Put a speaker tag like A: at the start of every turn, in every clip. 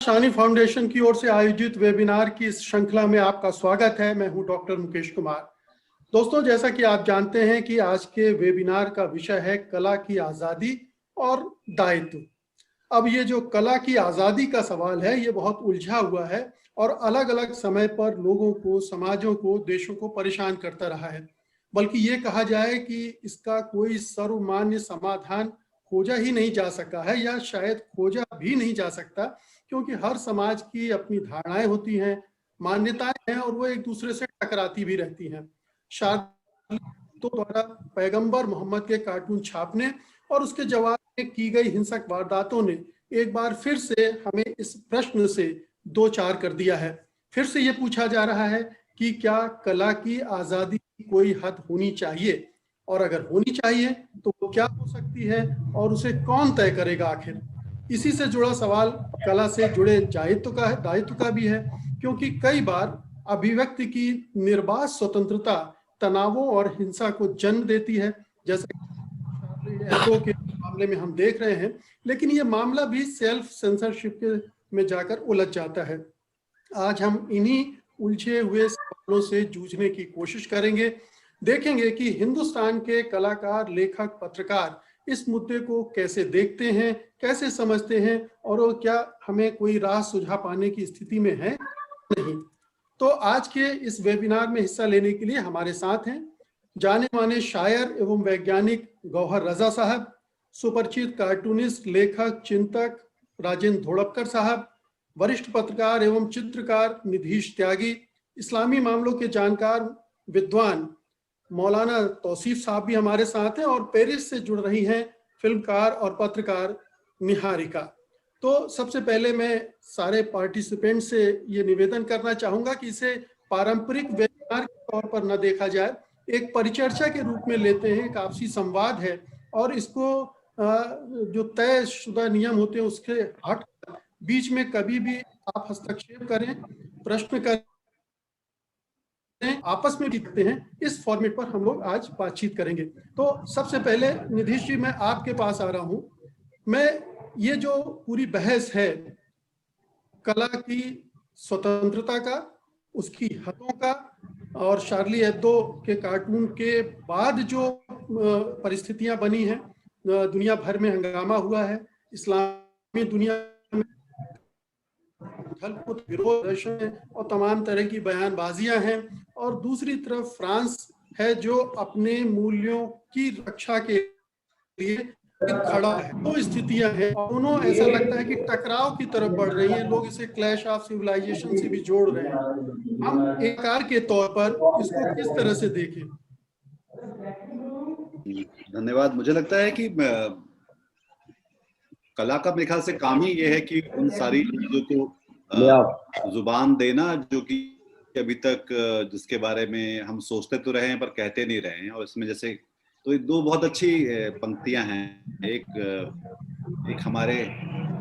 A: शानी foundation की ओर से आयोजित वेबिनार की इस श्रृंखला में आपका स्वागत है। मैं हूं डॉक्टर मुकेश कुमार। दोस्तों, जैसा कि आप जानते हैं कि आज के वेबिनार का विषय है कला की आज़ादी और दायित्व। अब ये जो कला की आज़ादी का सवाल है, ये बहुत उलझा हुआ है और अलग अलग समय पर लोगों को, समाजों को, देशों को परेशान करता रहा है। बल्कि ये कहा जाए कि इसका कोई सर्वमान्य समाधान खोजा ही नहीं जा सका है, या शायद खोजा भी नहीं जा सकता, क्योंकि हर समाज की अपनी धारणाएं होती हैं, मान्यताएं हैं, और वो एक दूसरे से टकराती भी रहती हैं। शार्ली द्वारा पैगंबर मोहम्मद के कार्टून छापने और उसके जवाब में की गई हिंसक वारदातों ने एक बार फिर से हमें इस प्रश्न से दो चार कर दिया है। फिर से ये पूछा जा रहा है कि क्या कला की आज़ादी की कोई हद होनी चाहिए, और अगर होनी चाहिए तो वो क्या हो सकती है और उसे कौन तय करेगा आखिर। इसी से जुड़ा सवाल कला से जुड़े दायित्व का भी है, क्योंकि कई बार अभिव्यक्ति की निर्बाध स्वतंत्रता तनावों और हिंसा को जन्म देती है, जैसे के मामले में हम देख रहे हैं। लेकिन ये मामला भी सेल्फ सेंसरशिप में जाकर उलझ जाता है। आज हम इन्हीं उलझे हुए सवालों से जूझने की कोशिश करेंगे। देखेंगे कि हिंदुस्तान के कलाकार, लेखक, पत्रकार इस मुद्दे को कैसे देखते हैं, कैसे समझते हैं, और वो क्या हमें कोई राह सुझा पाने की स्थिति में है नहीं। तो आज के इस वेबिनार में हिस्सा लेने के लिए हमारे साथ हैं जाने माने शायर एवं वैज्ञानिक गौहर रजा साहब, सुपरिचित कार्टूनिस्ट, लेखक, चिंतक राजेंद्र धोड़पकर साहब, वरिष्ठ पत्रकार एवं चित्रकार निधीश त्यागी, इस्लामी मामलों के जानकार विद्वान मौलाना तौसीफ साहब भी हमारे साथ हैं, और पेरिस से जुड़ रही हैं फिल्मकार और पत्रकार निहारिका। तो सबसे पहले मैं सारे पार्टिसिपेंट से ये निवेदन करना चाहूंगा कि इसे पारंपरिक वेबिनार के तौर पर न देखा जाए, एक परिचर्चा के रूप में लेते हैं। एक आपसी संवाद है, और इसको जो तयशुदा नियम होते हैं उसके हट बीच में कभी भी आप हस्तक्षेप करें, प्रश्न करें, आपस में भी करते हैं। इस फॉर्मेट पर हम लोग आज बातचीत करेंगे। तो सबसे पहले निधीश जी, मैं आपके पास आ रहा हूं। मैं ये जो पूरी बहस है कला की स्वतंत्रता का, उसकी हदों का, और शार्ली एब्दो के कार्टून के बाद जो परिस्थितियां बनी हैं, दुनिया भर में हंगामा हुआ है, इस्लामी दुनिया में विरोध और तमाम तरह की बयानबाजियां हैं, और दूसरी तरफ फ्रांस है जो अपने मूल्यों की रक्षा के लिए खड़ा है। दो स्थितियां हैं और दोनों ऐसा लगता है कि टकराव की तरफ बढ़ रही हैं। लोग इसे क्लैश ऑफ सिविलाइजेशन से भी जोड़ रहे हैं। हम एक कार के तौर पर इसको किस तरह से देखें?
B: धन्यवाद। मुझे लगता है कि कला का मेरे ख्याल से काम ही ये है कि उन सारी चीजों को जुबान देना जो कि अभी तक जिसके बारे में हम सोचते तो रहे हैं पर कहते नहीं रहे हैं। और इसमें जैसे तो दो बहुत अच्छी पंक्तियां हैं। एक हमारे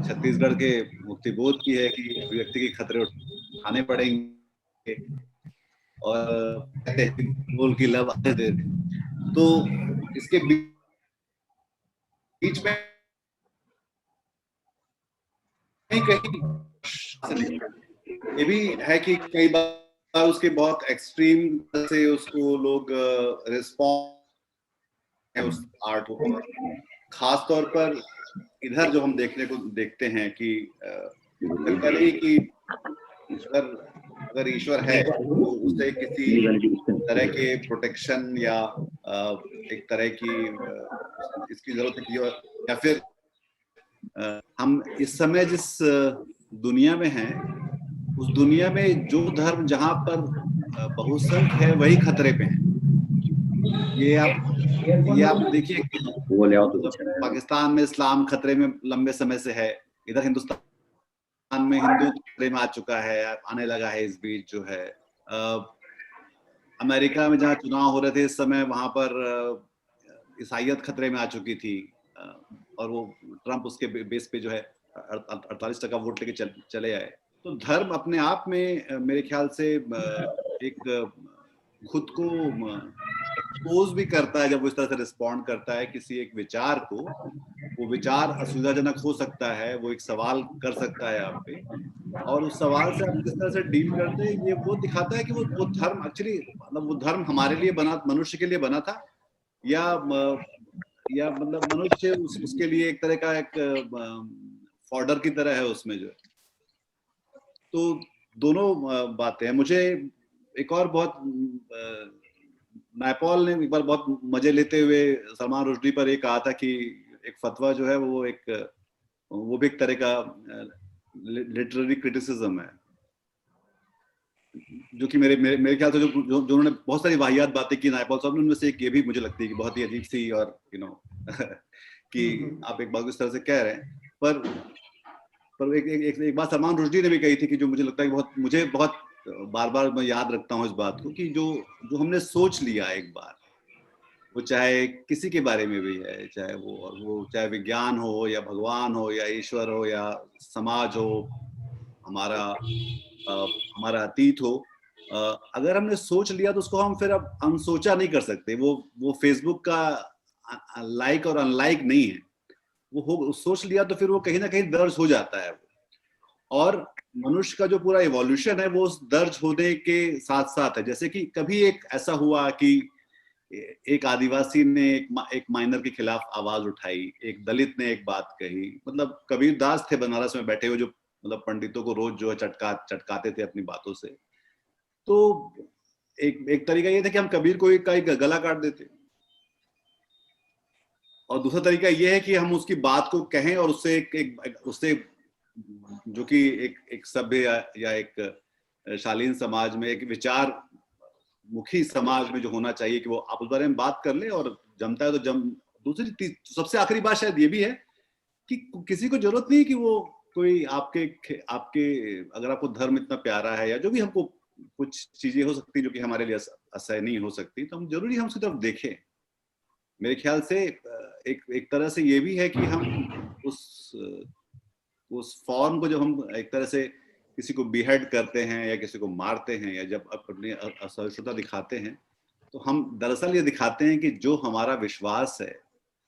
B: छत्तीसगढ़ के मुक्तिबोध की है कि व्यक्ति के खतरे उठाने पड़ेंगे, और कहते हैं बोल की लब आने दे। तो इसके बीच में कहीं ये भी है कि कई बार उसके बहुत एक्सट्रीम से उसको लोग रिस्पॉन्स उस आर्ट को, खास तौर पर इधर जो हम देखते हैं कि कि अगर ईश्वर है तो उसे किसी तरह के प्रोटेक्शन या एक तरह की इसकी जरूरत है, या फिर हम इस समय जिस दुनिया में हैं उस दुनिया में जो धर्म जहां पर बहुसंख्य है वही खतरे पे है। ये आप देखिए, पाकिस्तान में इस्लाम खतरे में लंबे समय से है, इधर हिंदुस्तान में हिंदू खतरे में आ चुका है, आने लगा है इस बीच जो है। अमेरिका में जहाँ चुनाव हो रहे थे इस समय, वहां पर ईसाइयत खतरे में आ चुकी थी, और वो ट्रंप उसके बेस पे जो है 48% वोट लेके चले आए। तो धर्म अपने आप में मेरे ख्याल से एक खुद को एक्सपोज भी करता है जब वो इस तरह से रिस्पॉन्ड करता है किसी एक विचार को। वो विचार असुविधाजनक हो सकता है, वो एक सवाल कर सकता है आप पे, और उस सवाल से आप किस तरह से डील करते हैं, ये वो दिखाता है कि वो धर्म एक्चुअली मतलब वो धर्म हमारे लिए बना, मनुष्य के लिए बना था, या मतलब मनुष्य उसके लिए एक तरह का एक फॉर्डर की तरह है उसमें जो है। तो दोनों बातें हैं। मुझे एक और बहुत नायपॉल ने एक बार बहुत मजे लेते हुए सलमान रुश्दी पर एक कहा था कि एक फतवा जो है वो भी एक तरह का लिटरेरी क्रिटिसिज्म है, जो कि मेरे ख्याल से जो उन्होंने बहुत सारी वाहियात बातें की नायपॉल साहब ने, उनमें से एक ये भी मुझे लगती है कि बहुत ही अजीब सी और कि आप एक बात इस तरह से कह रहे हैं, पर एक बात सलमान रुश्दी ने भी कही थी कि जो मुझे लगता है मुझे बहुत बार बार मैं याद रखता हूँ इस बात को, कि जो हमने सोच लिया एक बार, वो चाहे किसी के बारे में भी है, चाहे वो चाहे विज्ञान हो या भगवान हो या ईश्वर हो या समाज हो, हमारा अतीत हो, अगर हमने सोच लिया तो उसको हम फिर अब अनसोचा नहीं कर सकते। वो फेसबुक का लाइक और अनलाइक नहीं है, वो सोच लिया तो फिर वो कहीं ना कहीं दर्ज हो जाता है। और मनुष्य का जो पूरा इवोल्यूशन है वो उस दर्ज होने के साथ साथ है। जैसे कि कभी एक ऐसा हुआ कि एक आदिवासी ने एक माइनर के खिलाफ आवाज उठाई, एक दलित ने एक बात कही, मतलब कबीर दास थे बनारस में बैठे हुए, जो मतलब पंडितों को रोज जो है चटकाते थे अपनी बातों से। तो एक तरीका ये था कि हम कबीर को एक गला काट देते, और दूसरा तरीका ये है कि हम उसकी बात को कहें और उससे जो कि एक सभ्य या एक शालीन समाज में, एक विचार मुखी समाज में जो होना चाहिए कि वो आप उस बारे में बात कर ले और जमता है तो जम। दूसरी सबसे आखिरी बात शायद ये भी है कि किसी को जरूरत नहीं कि वो कोई आपके अगर आपको धर्म इतना प्यारा है या जो भी, हमको कुछ चीजें हो सकती जो कि हमारे लिए असह्य नहीं हो सकती, तो हम जरूरी हम उसकी तरफ देखें। मेरे ख्याल से एक तरह से ये भी है कि हम उस फॉर्म को जब हम एक तरह से किसी को बिहेड करते हैं या किसी को मारते हैं या जब अपनी असहिष्णुता दिखाते हैं, तो हम दरअसल ये दिखाते हैं कि जो हमारा विश्वास है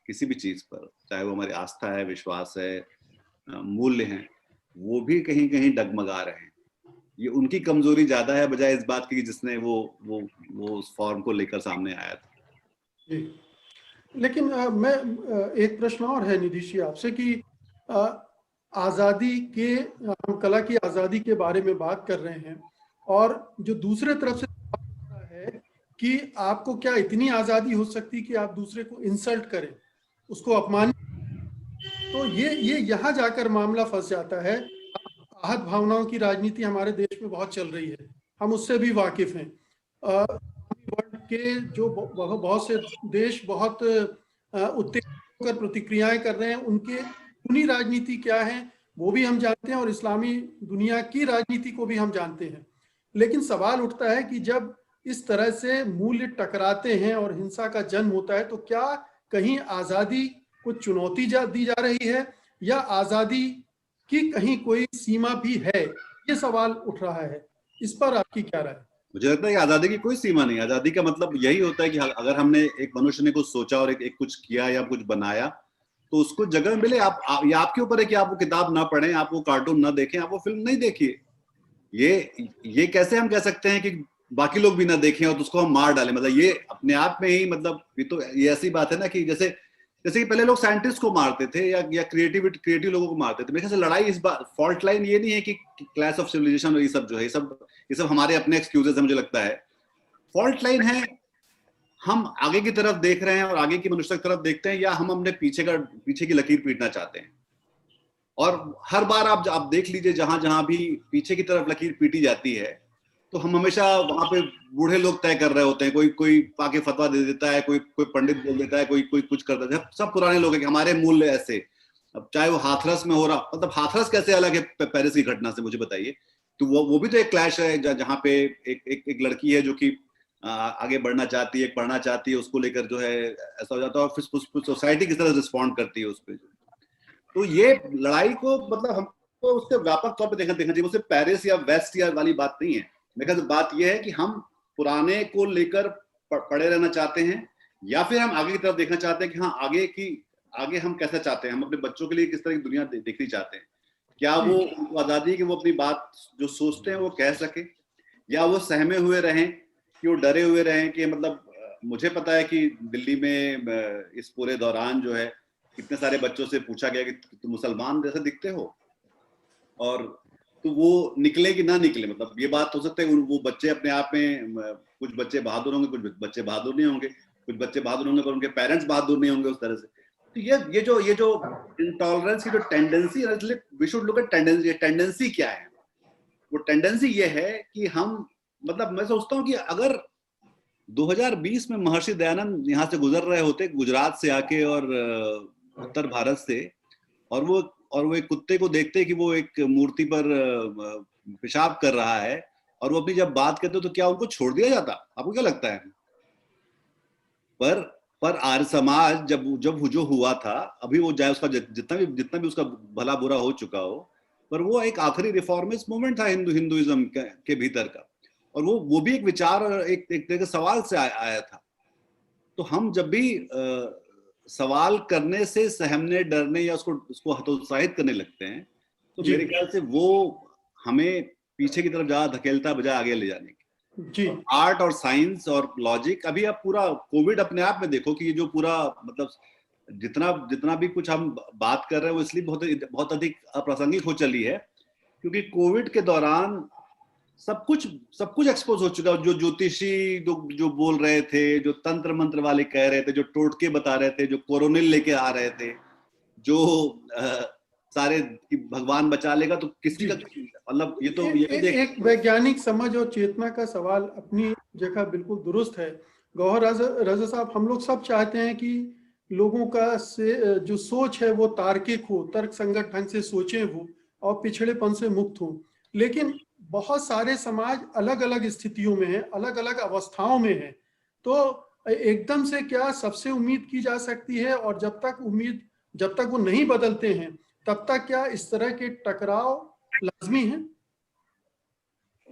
B: किसी भी चीज पर, चाहे वो हमारी आस्था है, विश्वास है, मूल्य हैं, वो भी कहीं कहीं डगमगा रहे हैं। ये उनकी कमजोरी ज्यादा है बजाय इस बात की जिसने वो उस फॉर्म को लेकर सामने आया था।
A: जी, लेकिन मैं एक प्रश्न और है निधीश जी आपसे कि आज़ादी के, हम कला की आज़ादी के बारे में बात कर रहे हैं, और जो दूसरे तरफ से है कि आपको क्या इतनी आज़ादी हो सकती कि आप दूसरे को इंसल्ट करें, उसको अपमान। तो ये यहाँ जाकर मामला फंस जाता है। आहत भावनाओं की राजनीति हमारे देश में बहुत चल रही है, हम उससे भी वाकिफ हैं। वर्ल्ड के जो बहुत से देश बहुत उत्तेजित होकर प्रतिक्रियाएं कर रहे हैं, उनके खूनी राजनीति क्या है वो भी हम जानते हैं, और इस्लामी दुनिया की राजनीति को भी हम जानते हैं। लेकिन सवाल उठता है कि जब इस तरह से मूल्य टकराते हैं और हिंसा का जन्म होता है, तो क्या कहीं आज़ादी को चुनौती दी जा रही है, या आज़ादी की कहीं कोई सीमा भी है? ये सवाल उठ रहा है, इस पर आपकी क्या राय?
B: मुझे लगता है कि आजादी की कोई सीमा नहीं। आजादी का मतलब यही होता है कि अगर हमने एक मनुष्य ने कुछ सोचा और एक कुछ किया या कुछ बनाया, तो उसको जगह मिले। ये आपके ऊपर है कि आप वो किताब ना पढ़ें, आप वो कार्टून ना देखें, आप वो फिल्म नहीं देखिए। ये कैसे हम कह सकते हैं कि बाकी लोग भी ना देखें और उसको हम मार डालें? मतलब ये अपने आप में ही, मतलब ये ऐसी बात है ना कि जैसे कि पहले लोग साइंटिस्ट को मारते थे या क्रिएटिव लोगों को मारते थे। मेरे ख्याल से लड़ाई इस बात, फॉल्ट लाइन ये नहीं है कि क्लास ऑफ सिविलाइजेशन और ये सब जो है, ये सब हमारे अपने एक्सक्यूजेस है। मुझे लगता है फॉल्ट लाइन है हम आगे की तरफ देख रहे हैं और आगे की मनुष्य की तरफ देखते हैं, या हम अपने पीछे की लकीर पीटना चाहते हैं। और हर बार आप देख लीजिए, जहां जहां भी पीछे की तरफ लकीर पीटी जाती है, तो हम हमेशा वहां पे बूढ़े लोग तय कर रहे होते हैं। कोई आके फतवा दे देता है, कोई पंडित बोल देता है, कोई कुछ कर देता है। सब पुराने लोग हैं कि हमारे मूल्य ऐसे। अब चाहे वो हाथरस में हो रहा, मतलब हाथरस कैसे अलग है पेरिस की घटना से, मुझे बताइए। तो वो भी तो एक क्लैश है, जहाँ पे एक लड़की है जो कि आगे बढ़ना चाहती है, पढ़ना चाहती है, उसको लेकर जो है ऐसा हो जाता है, और फिर सोसाइटी किस तरह रिस्पॉन्ड करती है उस पर। तो ये लड़ाई को मतलब हमको उससे व्यापक तौर पे देखना चाहिए। वो सिर्फ पेरिस या वेस्ट या वाली बात नहीं है। मेरे ख्याल से बात यह है कि हम पुराने को लेकर पड़े रहना चाहते हैं, या फिर हम आगे की तरफ देखना चाहते हैं कि हाँ, आगे हम कैसा चाहते हैं, हम अपने बच्चों के लिए किस तरह की दुनिया देखनी चाहते हैं। क्या वो उनको आजादी है कि वो अपनी बात जो सोचते हैं वो कह सके, या वो सहमे हुए रहें, कि वो डरे हुए रहें कि मतलब मुझे पता है कि दिल्ली में इस पूरे दौरान जो है कितने सारे बच्चों से पूछा गया कि तुम मुसलमान जैसे दिखते हो, और तो वो निकले कि ना निकले। मतलब ये बात हो सकता है वो बच्चे अपने आप में, कुछ बच्चे बहादुर होंगे, कुछ बच्चे बहादुर नहीं होंगे, कुछ बच्चे बहादुर होंगे पर उनके पेरेंट्स बहादुर नहीं होंगे उस तरह से। तो ये जो इंटॉलरेंस की जो टेंडेंसी है, we should look at tendency. Tendency क्या है? वो टेंडेंसी ये है कि हम, मतलब मैं सोचता हूँ कि अगर 2020 में महर्षि दयानंद यहाँ से गुजर रहे होते गुजरात से आके और उत्तर भारत से, और वो एक कुत्ते को देखते कि वो एक मूर्ति पर पेशाब कर रहा है, और वो अपनी जब बात करते तो क्या उनको छोड़ दिया जाता? आपको क्या लगता है? पर आर्य समाज जब जो हुआ था, अभी वो चाहे उसका जितना भी उसका भला बुरा हो चुका हो, पर वो एक आखिरी रिफॉर्मिस्ट मूवमेंट था हिंदुइज्म के भीतर का, और वो भी एक विचार और एक तरह के सवाल से आया था। तो हम जब भी सवाल करने से सहमने, डरने या उसको हतोत्साहित करने लगते हैं, तो मेरे ख्याल से वो हमें पीछे की तरफ ज्यादा धकेलता बजाय आगे ले जाने की। आर्ट और साइंस और लॉजिक, अभी आप पूरा कोविड अपने आप में देखो कि ये जो पूरा, मतलब जितना भी कुछ हम बात कर रहे हैं वो इसलिए बहुत अधिक अप्रासंगिक हो चली है, क्योंकि कोविड के दौरान सब कुछ एक्सपोज हो चुका है। जो ज्योतिषी जो बोल रहे थे, जो तंत्र मंत्र वाले कह रहे थे, जो टोटके बता रहे थे, जो कोरोनिल लेके आ रहे थे, जो सारे भगवान बचा लेगा, तो किसी का मतलब ये तो
A: एक वैज्ञानिक समझ और चेतना का सवाल अपनी जगह बिल्कुल दुरुस्त है। गौहर रजा साहब, हम लोग सब चाहते हैं कि लोगों का से जो सोच है वो तार्किक हो, तर्क संगत ढंग से सोचे हो और पिछड़ेपन से मुक्त हो, लेकिन बहुत सारे समाज अलग अलग स्थितियों में है, अलग अलग अवस्थाओं में है। तो एकदम से क्या सबसे उम्मीद की जा सकती है? और जब तक वो नहीं बदलते हैं तब तक क्या इस तरह के टकराव लाजमी है?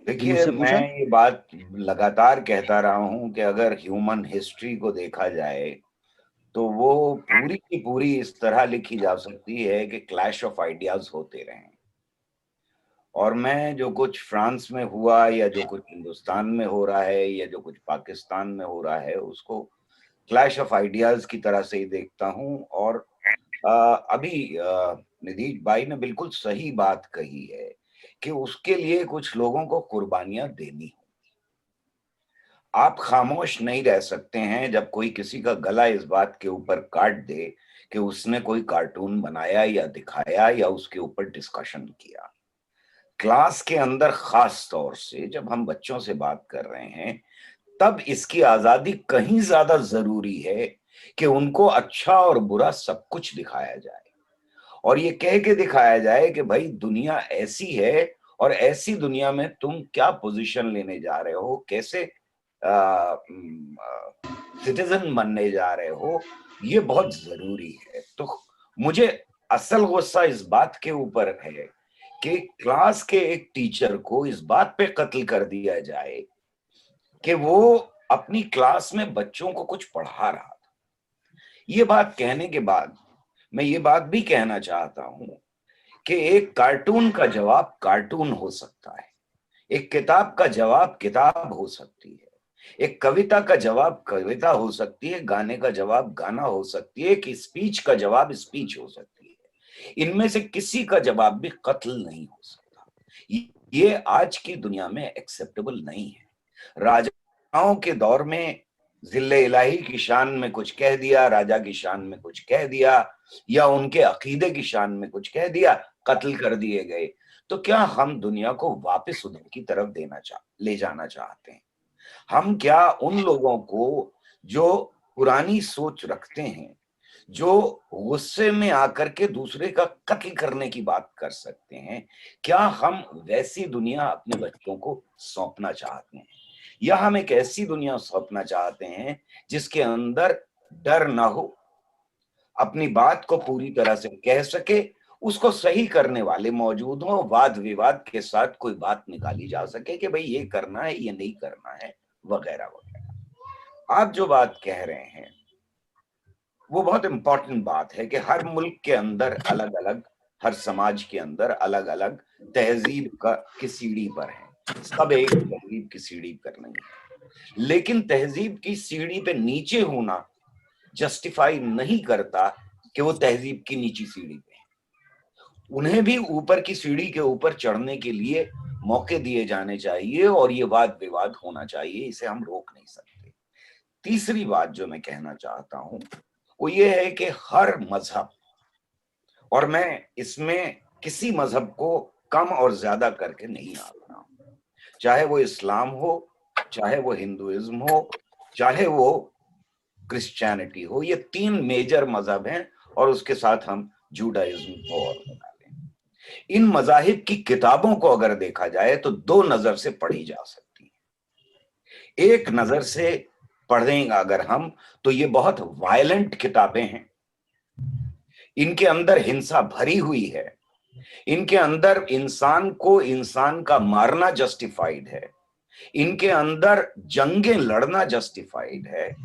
C: देखिए, मैं ये बात लगातार कहता रहा हूं कि अगर ह्यूमन हिस्ट्री को देखा जाए तो वो पूरी की पूरी इस तरह लिखी जा सकती है कि क्लैश ऑफ आइडियाज होते रहे। और मैं जो कुछ फ्रांस में हुआ, या जो कुछ हिंदुस्तान में हो रहा है, या जो कुछ पाकिस्तान में हो रहा है, उसको क्लैश ऑफ आइडियाज की तरह से ही देखता हूं। और अभी निधीश भाई ने बिल्कुल सही बात कही है कि उसके लिए कुछ लोगों को कुर्बानियां देनी हो। आप खामोश नहीं रह सकते हैं जब कोई किसी का गला इस बात के ऊपर काट दे कि उसने कोई कार्टून बनाया या दिखाया या उसके ऊपर डिस्कशन किया। क्लास के अंदर खास तौर से जब हम बच्चों से बात कर रहे हैं, तब इसकी आजादी कहीं ज्यादा जरूरी है कि उनको अच्छा और बुरा सब कुछ दिखाया जाए, और ये कह के दिखाया जाए कि भाई दुनिया ऐसी है और ऐसी दुनिया में तुम क्या पोजीशन लेने जा रहे हो, कैसे सिटीजन बनने जा रहे हो, ये बहुत जरूरी है। तो मुझे असल गुस्सा इस बात के ऊपर है कि क्लास के एक टीचर को इस बात पे कत्ल कर दिया जाए कि वो अपनी क्लास में बच्चों को कुछ पढ़ा रहा था। ये बात कहने के बाद मैं ये बात भी कहना चाहता हूं कि एक कार्टून का जवाब कार्टून हो सकता है, एक किताब का जवाब किताब हो सकती है, एक कविता का जवाब कविता हो सकती है, गाने का जवाब गाना हो सकती है, कि स्पीच का जवाब स्पीच हो सकती है। इनमें से किसी का जवाब भी कत्ल नहीं हो सकता। ये आज की दुनिया में एक्सेप्टेबल नहीं है। राजाओं के दौर में जिल्ले इलाही की शान में कुछ कह दिया, राजा की शान में कुछ कह दिया, या उनके अकीदे की शान में कुछ कह दिया, कत्ल कर दिए गए। तो क्या हम दुनिया को वापस उधर की तरफ ले जाना चाहते हैं? हम क्या उन लोगों को जो पुरानी सोच रखते हैं, जो गुस्से में आकर के दूसरे का कत्ल करने की बात कर सकते हैं, क्या हम वैसी दुनिया अपने बच्चों को सौंपना चाहते हैं? या हम एक ऐसी दुनिया सौंपना चाहते हैं जिसके अंदर डर ना हो, अपनी बात को पूरी तरह से कह सके, उसको सही करने वाले मौजूद हों, वाद विवाद के साथ कोई बात निकाली जा सके कि भाई ये करना है, ये नहीं करना है, वगैरह वगैरह। आप जो बात कह रहे हैं वो बहुत इंपॉर्टेंट बात है कि हर मुल्क के अंदर अलग अलग हर समाज के अंदर अलग अलग तहजीब की सीढ़ी पर है, सब एक तहजीब की सीढ़ी पर नहीं है। लेकिन तहजीब की सीढ़ी पे नीचे होना जस्टिफाई नहीं करता कि वो तहजीब की नीची सीढ़ी पे है। उन्हें भी ऊपर की सीढ़ी के ऊपर चढ़ने के लिए मौके दिए जाने चाहिए और ये वाद विवाद होना चाहिए, इसे हम रोक नहीं सकते। तीसरी बात जो मैं कहना चाहता हूं वो ये है कि हर मजहब, और मैं इसमें किसी मजहब को कम और ज्यादा करके नहीं आ रहा हूं, चाहे वो इस्लाम हो, चाहे वो हिंदुइज्म हो, चाहे वो क्रिश्चियनिटी हो, ये 3 मेजर मजहब हैं और उसके साथ हम जूडाइज्म को और बना लें। इन मजाहिब की किताबों को अगर देखा जाए तो 2 नजर से पढ़ी जा सकती है। एक नजर से पढ़ेंगे अगर हम तो ये बहुत वायलेंट किताबें हैं, इनके अंदर हिंसा भरी हुई है, इनके अंदर इंसान को इंसान का मारना जस्टिफाइड है, इनके अंदर जंगें लड़ना जस्टिफाइड है,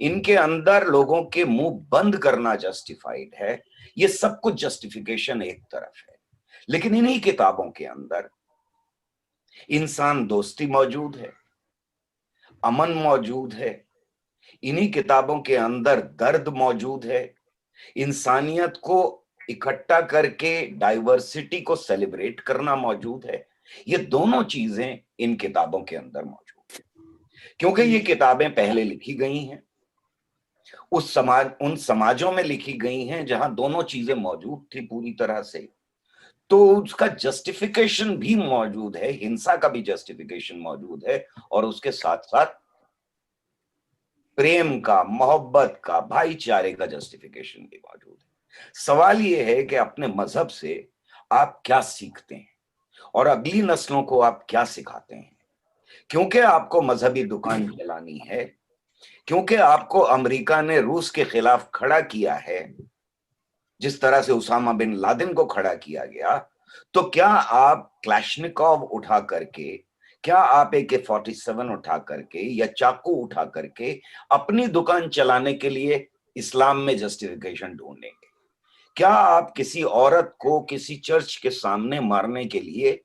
C: इनके अंदर लोगों के मुंह बंद करना जस्टिफाइड है। ये सब कुछ जस्टिफिकेशन एक तरफ है, लेकिन इन्हीं किताबों के अंदर इंसान दोस्ती मौजूद है, अमन मौजूद है, इन्हीं किताबों के अंदर दर्द मौजूद है, इंसानियत को इकट्ठा करके डाइवर्सिटी को सेलिब्रेट करना मौजूद है। ये दोनों चीजें इन किताबों के अंदर मौजूद है, क्योंकि ये किताबें पहले लिखी गई हैं उन समाजों में लिखी गई हैं जहां दोनों चीजें मौजूद थी पूरी तरह से, तो उसका जस्टिफिकेशन भी मौजूद है, हिंसा का भी जस्टिफिकेशन मौजूद है और उसके साथ साथ प्रेम का, मोहब्बत का, भाईचारे का जस्टिफिकेशन भी मौजूद है। सवाल यह है कि अपने मजहब से आप क्या सीखते हैं और अगली नस्लों को आप क्या सिखाते हैं, क्योंकि आपको मजहबी दुकान चलानी है, क्योंकि आपको अमेरिका ने रूस के खिलाफ खड़ा किया है जिस तरह से उसामा बिन लादेन को खड़ा किया गया, तो क्या आप क्लैशनिकोव उठा करके, क्या आप AK-47 उठा करके या चाकू उठा करके अपनी दुकान चलाने के लिए इस्लाम में जस्टिफिकेशन ढूंढेंगे? क्या आप किसी औरत को किसी चर्च के सामने मारने के लिए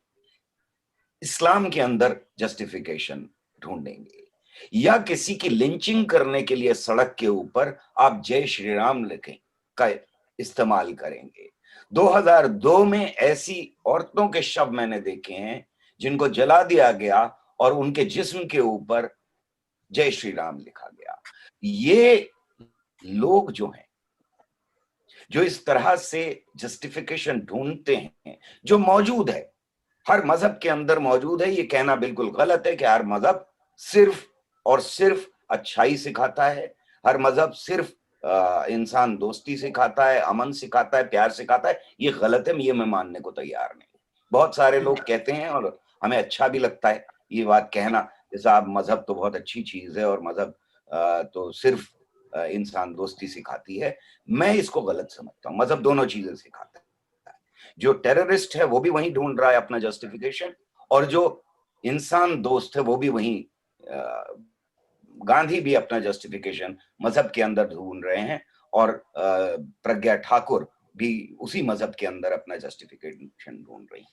C: इस्लाम के अंदर जस्टिफिकेशन ढूंढेंगे? या किसी की लिंचिंग करने के लिए सड़क के ऊपर आप जय श्री राम लिखें का इस्तेमाल करेंगे? 2002 में ऐसी औरतों के शव मैंने देखे हैं जिनको जला दिया गया और उनके जिस्म के ऊपर जय श्री राम लिखा गया। ये लोग जो हैं, जो इस तरह से जस्टिफिकेशन ढूंढते हैं, जो मौजूद है, हर मजहब के अंदर मौजूद है। ये कहना बिल्कुल गलत है कि हर मजहब सिर्फ और सिर्फ अच्छाई सिखाता है, हर मजहब सिर्फ इंसान दोस्ती सिखाता है, अमन सिखाता है, प्यार सिखाता है। ये गलत है, ये मैं मानने को तैयार नहीं। बहुत सारे लोग कहते हैं और हमें अच्छा भी लगता है ये बात कहना, जैसा आप मजहब तो बहुत अच्छी चीज है और मजहब तो सिर्फ इंसान दोस्ती सिखाती है। मैं इसको गलत समझता हूँ। मजहब दोनों चीजें सिखाता है। जो टेररिस्ट है वो भी वहीं ढूंढ रहा है अपना जस्टिफिकेशन, और जो इंसान दोस्त है वो भी वहीं, गांधी भी अपना जस्टिफिकेशन मजहब के अंदर ढूंढ रहे हैं और प्रज्ञा ठाकुर भी उसी मजहब के अंदर अपना जस्टिफिकेशन ढूंढ रही है।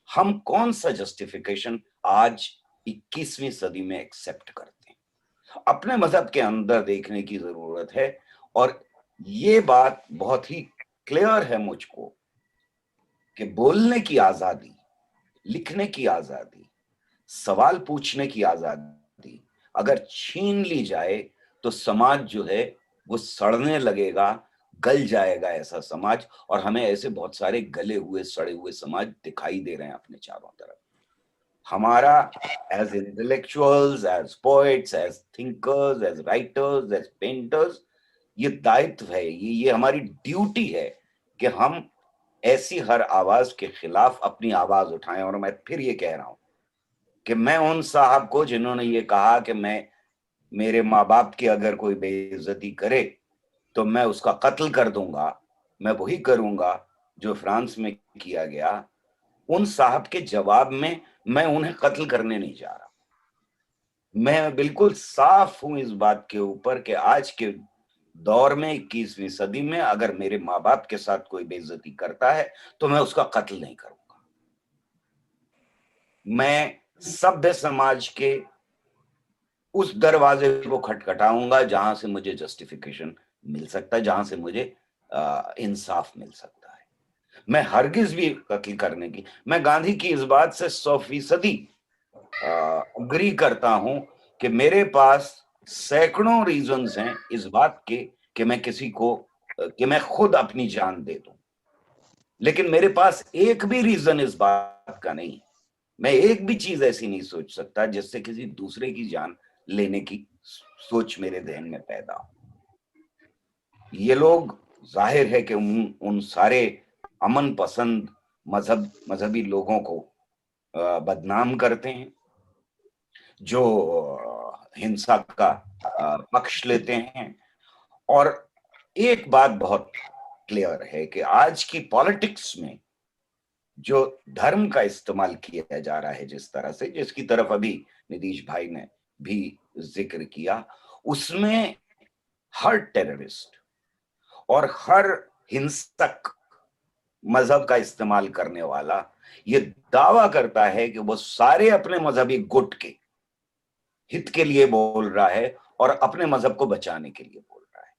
C: हम कौन सा जस्टिफिकेशन आज 21वीं सदी में एक्सेप्ट करते हैं? अपने मजहब के अंदर देखने की जरूरत है। और ये बात बहुत ही क्लियर है मुझको कि बोलने की आजादी, लिखने की आजादी, सवाल पूछने की आजादी अगर छीन ली जाए तो समाज जो है वो सड़ने लगेगा, गल जाएगा ऐसा समाज। और हमें ऐसे बहुत सारे गले हुए, सड़े हुए समाज दिखाई दे रहे हैं अपने चारों तरफ। हमारा as intellectuals, as poets, as thinkers, as writers, as painters, ये दायित्व है, ये हमारी ड्यूटी है कि हम ऐसी हर आवाज के खिलाफ अपनी आवाज उठाएं। और मैं फिर ये कह रहा हूं कि मैं उन साहब को जिन्होंने ये कहा कि मेरे माँ बाप की अगर कोई बेइज्जती करे तो मैं उसका कत्ल कर दूंगा, मैं वही करूंगा जो फ्रांस में किया गया, उन साहब के जवाब में मैं उन्हें कत्ल करने नहीं जा रहा। मैं बिल्कुल साफ हूं इस बात के ऊपर कि आज के दौर में 21वीं सदी में अगर मेरे माँ बाप के साथ कोई बेइज्जती करता है तो मैं उसका कत्ल नहीं करूंगा। मैं सभ्य समाज के उस दरवाजे को खटखटाऊंगा जहां से मुझे जस्टिफिकेशन मिल सकता है, जहां से मुझे इंसाफ मिल सकता है। मैं हरगिज भी कत्ल करने की, मैं गांधी की इस बात से 100% अग्री करता हूं कि मेरे पास सैकड़ों रीजंस हैं इस बात के कि मैं किसी को कि मैं खुद अपनी जान दे दूं, लेकिन मेरे पास एक भी रीजन इस बात का नहीं। मैं एक भी चीज ऐसी नहीं सोच सकता जिससे किसी दूसरे की जान लेने की सोच मेरे ध्यान में पैदा हो। ये लोग जाहिर है कि उन सारे अमन पसंद मजहबी लोगों को बदनाम करते हैं जो हिंसा का पक्ष लेते हैं। और एक बात बहुत क्लियर है कि आज की पॉलिटिक्स में जो धर्म का इस्तेमाल किया जा रहा है जिस तरह से, जिसकी तरफ अभी नीतीश भाई ने भी जिक्र किया, उसमें हर टेररिस्ट और हर हिंसक मजहब का इस्तेमाल करने वाला ये दावा करता है कि वो सारे अपने मजहबी गुट के हित के लिए बोल रहा है और अपने मजहब को बचाने के लिए बोल रहा है।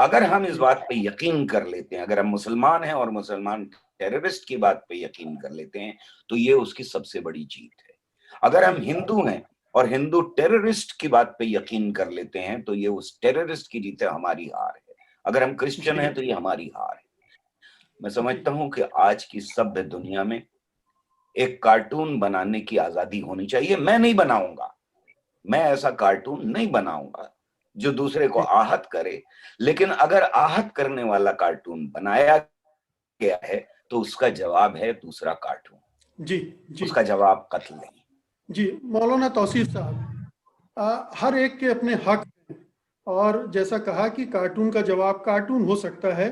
C: अगर हम इस बात पे यकीन कर लेते हैं, अगर हम मुसलमान हैं और मुसलमान टेररिस्ट की बात पे यकीन कर लेते हैं तो ये उसकी सबसे बड़ी जीत है। अगर हम हिंदू हैं और हिंदू टेररिस्ट की बात पे यकीन कर लेते हैं तो ये उस टेररिस्ट की जीत है, हमारी हार है। अगर हम क्रिश्चियन हैं तो ये हमारी हार है। मैं समझता हूं कि आज की सभ्य दुनिया में एक कार्टून बनाने की आजादी होनी चाहिए। मैं नहीं बनाऊंगा, मैं ऐसा कार्टून नहीं बनाऊंगा जो दूसरे को आहत करे, लेकिन अगर आहत करने वाला कार्टून बनाया गया है तो उसका जवाब है दूसरा कार्टून।
A: जी
C: उसका जवाब कत्ल नहीं।
A: जी मौलाना तौसीफ साहब, हर एक के अपने हक हैं और जैसा कहा कि कार्टून का जवाब कार्टून हो सकता है,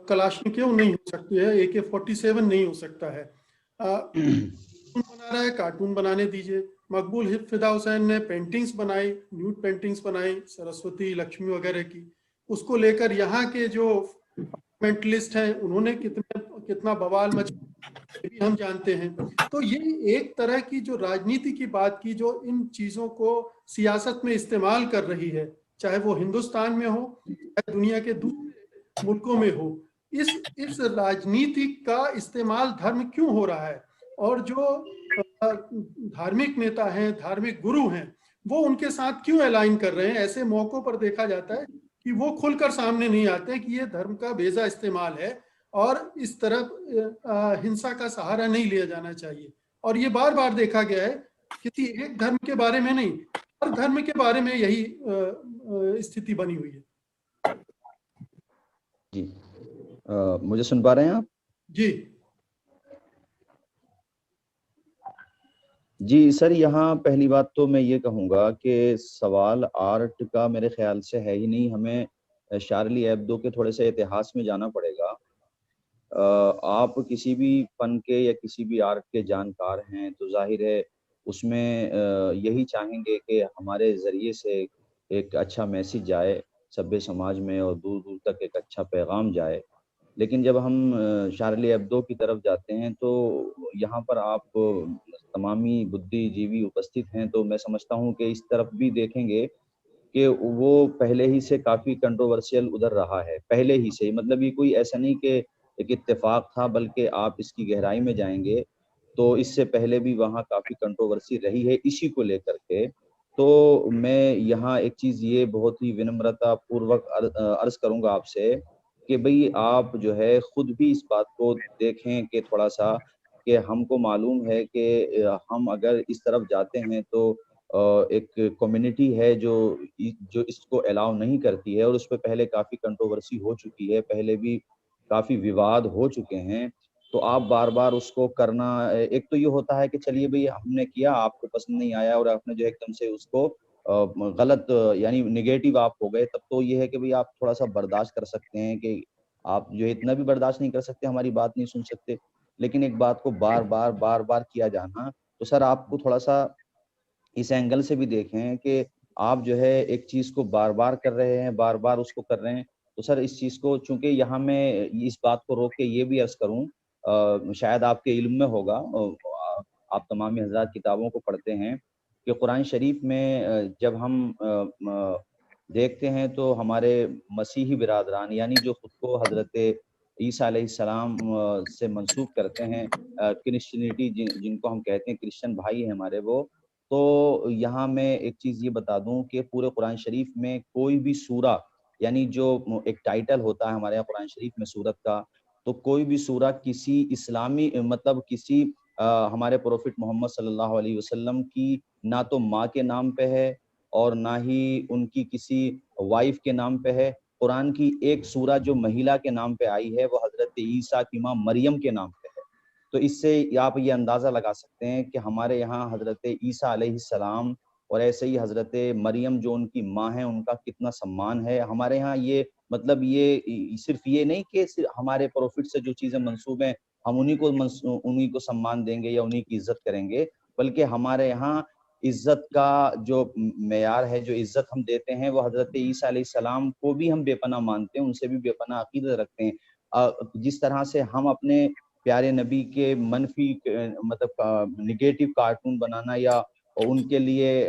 A: कलाशनिकोव नहीं हो सकती है, AK-47 नहीं हो सकता है। कार्टून बना रहा है, कार्टून बनाने दीजिए। मकबूल फिदा हुसैन ने पेंटिंग्स बनाई, न्यूड पेंटिंग्स बनाई सरस्वती लक्ष्मी वगैरह की, उसको लेकर यहाँ के जो मेंटलिस्ट हैं उन्होंने कितना बवाल मचा भी हम जानते हैं। तो ये एक तरह की जो राजनीति की बात की, जो इन चीजों को सियासत में इस्तेमाल कर रही है, चाहे वो हिंदुस्तान में हो चाहे दुनिया के दूसरे मुल्कों में हो, इस राजनीति का इस्तेमाल धर्म क्यों हो रहा है? और जो धार्मिक नेता हैं, धार्मिक गुरु हैं, वो उनके साथ क्यों अलाइन कर रहे हैं? ऐसे मौकों पर देखा जाता है कि वो खुलकर सामने नहीं आते हैं कि ये धर्म का बेजा इस्तेमाल है और इस तरफ हिंसा का सहारा नहीं लिया जाना चाहिए। और ये बार बार देखा गया है, किसी एक धर्म के बारे में नहीं, हर धर्म के बारे में यही स्थिति बनी हुई है।
D: जी मुझे सुन पा रहे हैं आप? जी सर, यहाँ पहली बात तो मैं ये कहूँगा कि सवाल आर्ट का मेरे ख्याल से है ही नहीं। हमें शार्ली एब्दो के थोड़े से इतिहास में जाना पड़ेगा। आप किसी भी फन के या किसी भी आर्ट के जानकार हैं तो जाहिर है उसमें यही चाहेंगे कि हमारे ज़रिए से एक अच्छा मैसेज जाए सभ्य समाज में और दूर दूर तक एक अच्छा पैगाम जाए। लेकिन जब हम शार्ली एब्दो की तरफ जाते हैं तो यहाँ पर आप तमामी बुद्धिजीवी उपस्थित हैं, तो मैं समझता हूँ कि इस तरफ भी देखेंगे कि वो पहले ही से काफ़ी कंट्रोवर्शियल उधर रहा है, पहले ही से। मतलब ये कोई ऐसा नहीं कि एक इत्तेफाक था, बल्कि आप इसकी गहराई में जाएँगे तो इससे पहले भी वहाँ काफ़ी कंट्रोवर्सी रही है इसी को लेकर के। तो मैं यहाँ एक चीज़ ये बहुत ही विनम्रता पूर्वक अर्ज़ करूँगा आपसे कि भई आप जो है खुद भी इस बात को देखें कि थोड़ा-सा कि हमको मालूम है कि हम अगर इस तरफ जाते हैं तो एक कम्युनिटी है जो इसको अलाउ नहीं करती है और उसपे पहले काफ़ी कंट्रोवर्सी हो चुकी है, पहले भी काफ़ी विवाद हो चुके हैं। तो आप बार-बार उसको करना, एक तो ये होता है कि चलिए भई हमने किया, आपको पसंद नहीं आया और आपने जो एकदम से उसको गलत यानी नेगेटिव आप हो गए, तब तो ये है कि भई आप थोड़ा-सा बर्दाश्त कर सकते हैं कि आप जो है इतना भी बर्दाश्त नहीं कर सकते, हमारी बात नहीं सुन सकते। लेकिन एक बात को बार-बार किया जाना, तो सर आपको थोड़ा-सा इस एंगल से भी देखें कि आप जो है एक चीज को बार बार कर रहे हैं, बार बार उसको कर रहे हैं। तो सर इस चीज को, चूंकि यहाँ मैं इस बात को रोक के ये भी अर्ज करूँ, शायद आपके इल्म में होगा, आप तमाम हजरात किताबों को पढ़ते हैं कि कुरान शरीफ में जब हम देखते हैं तो हमारे मसीही बिरादरान, यानी जो खुद को हजरत ईसा अलैहिस्सलाम से मंसूब करते हैं, क्रिश्चियनिटी जिनको हम कहते हैं, क्रिश्चियन भाई हैं हमारे वो, तो यहाँ मैं एक चीज़ ये बता दूं कि पूरे कुरान शरीफ में कोई भी सूरा, यानी जो एक टाइटल होता है हमारे यहाँ कुरान शरीफ में सूरत का, तो कोई भी सूरा किसी इस्लामी मतलब किसी हमारे प्रोफेट मोहम्मद सल्लल्लाहु अलैहि वसल्लम की ना तो माँ के नाम पे है और ना ही उनकी किसी वाइफ के नाम पे है। कुरान की एक सूरा जो महिला के नाम पे आई है वो हजरत ईसा की माँ मरियम के नाम पे है। तो इससे आप ये अंदाजा लगा सकते हैं कि हमारे यहाँ हजरत ईसा अलैहिस्सलाम और ऐसे ही हजरत मरियम जो उनकी माँ है उनका कितना सम्मान है हमारे यहाँ। ये मतलब ये सिर्फ ये नहीं कि सिर्फ हमारे प्रोफिट से जो चीजें मंसूब हैं हम उन्हीं को सम्मान देंगे या उन्हीं की इज्जत करेंगे, बल्कि हमारे यहाँ इज्जत का जो मेयार है, जो इज्जत हम देते हैं, वो हजरत ईसा अलैहिस्सलाम को भी हम बेपनाह मानते हैं, उनसे भी बेपनाह अकीदत रखते हैं। जिस तरह से हम अपने प्यारे नबी के मनफी मतलब निगेटिव कार्टून बनाना या उनके लिए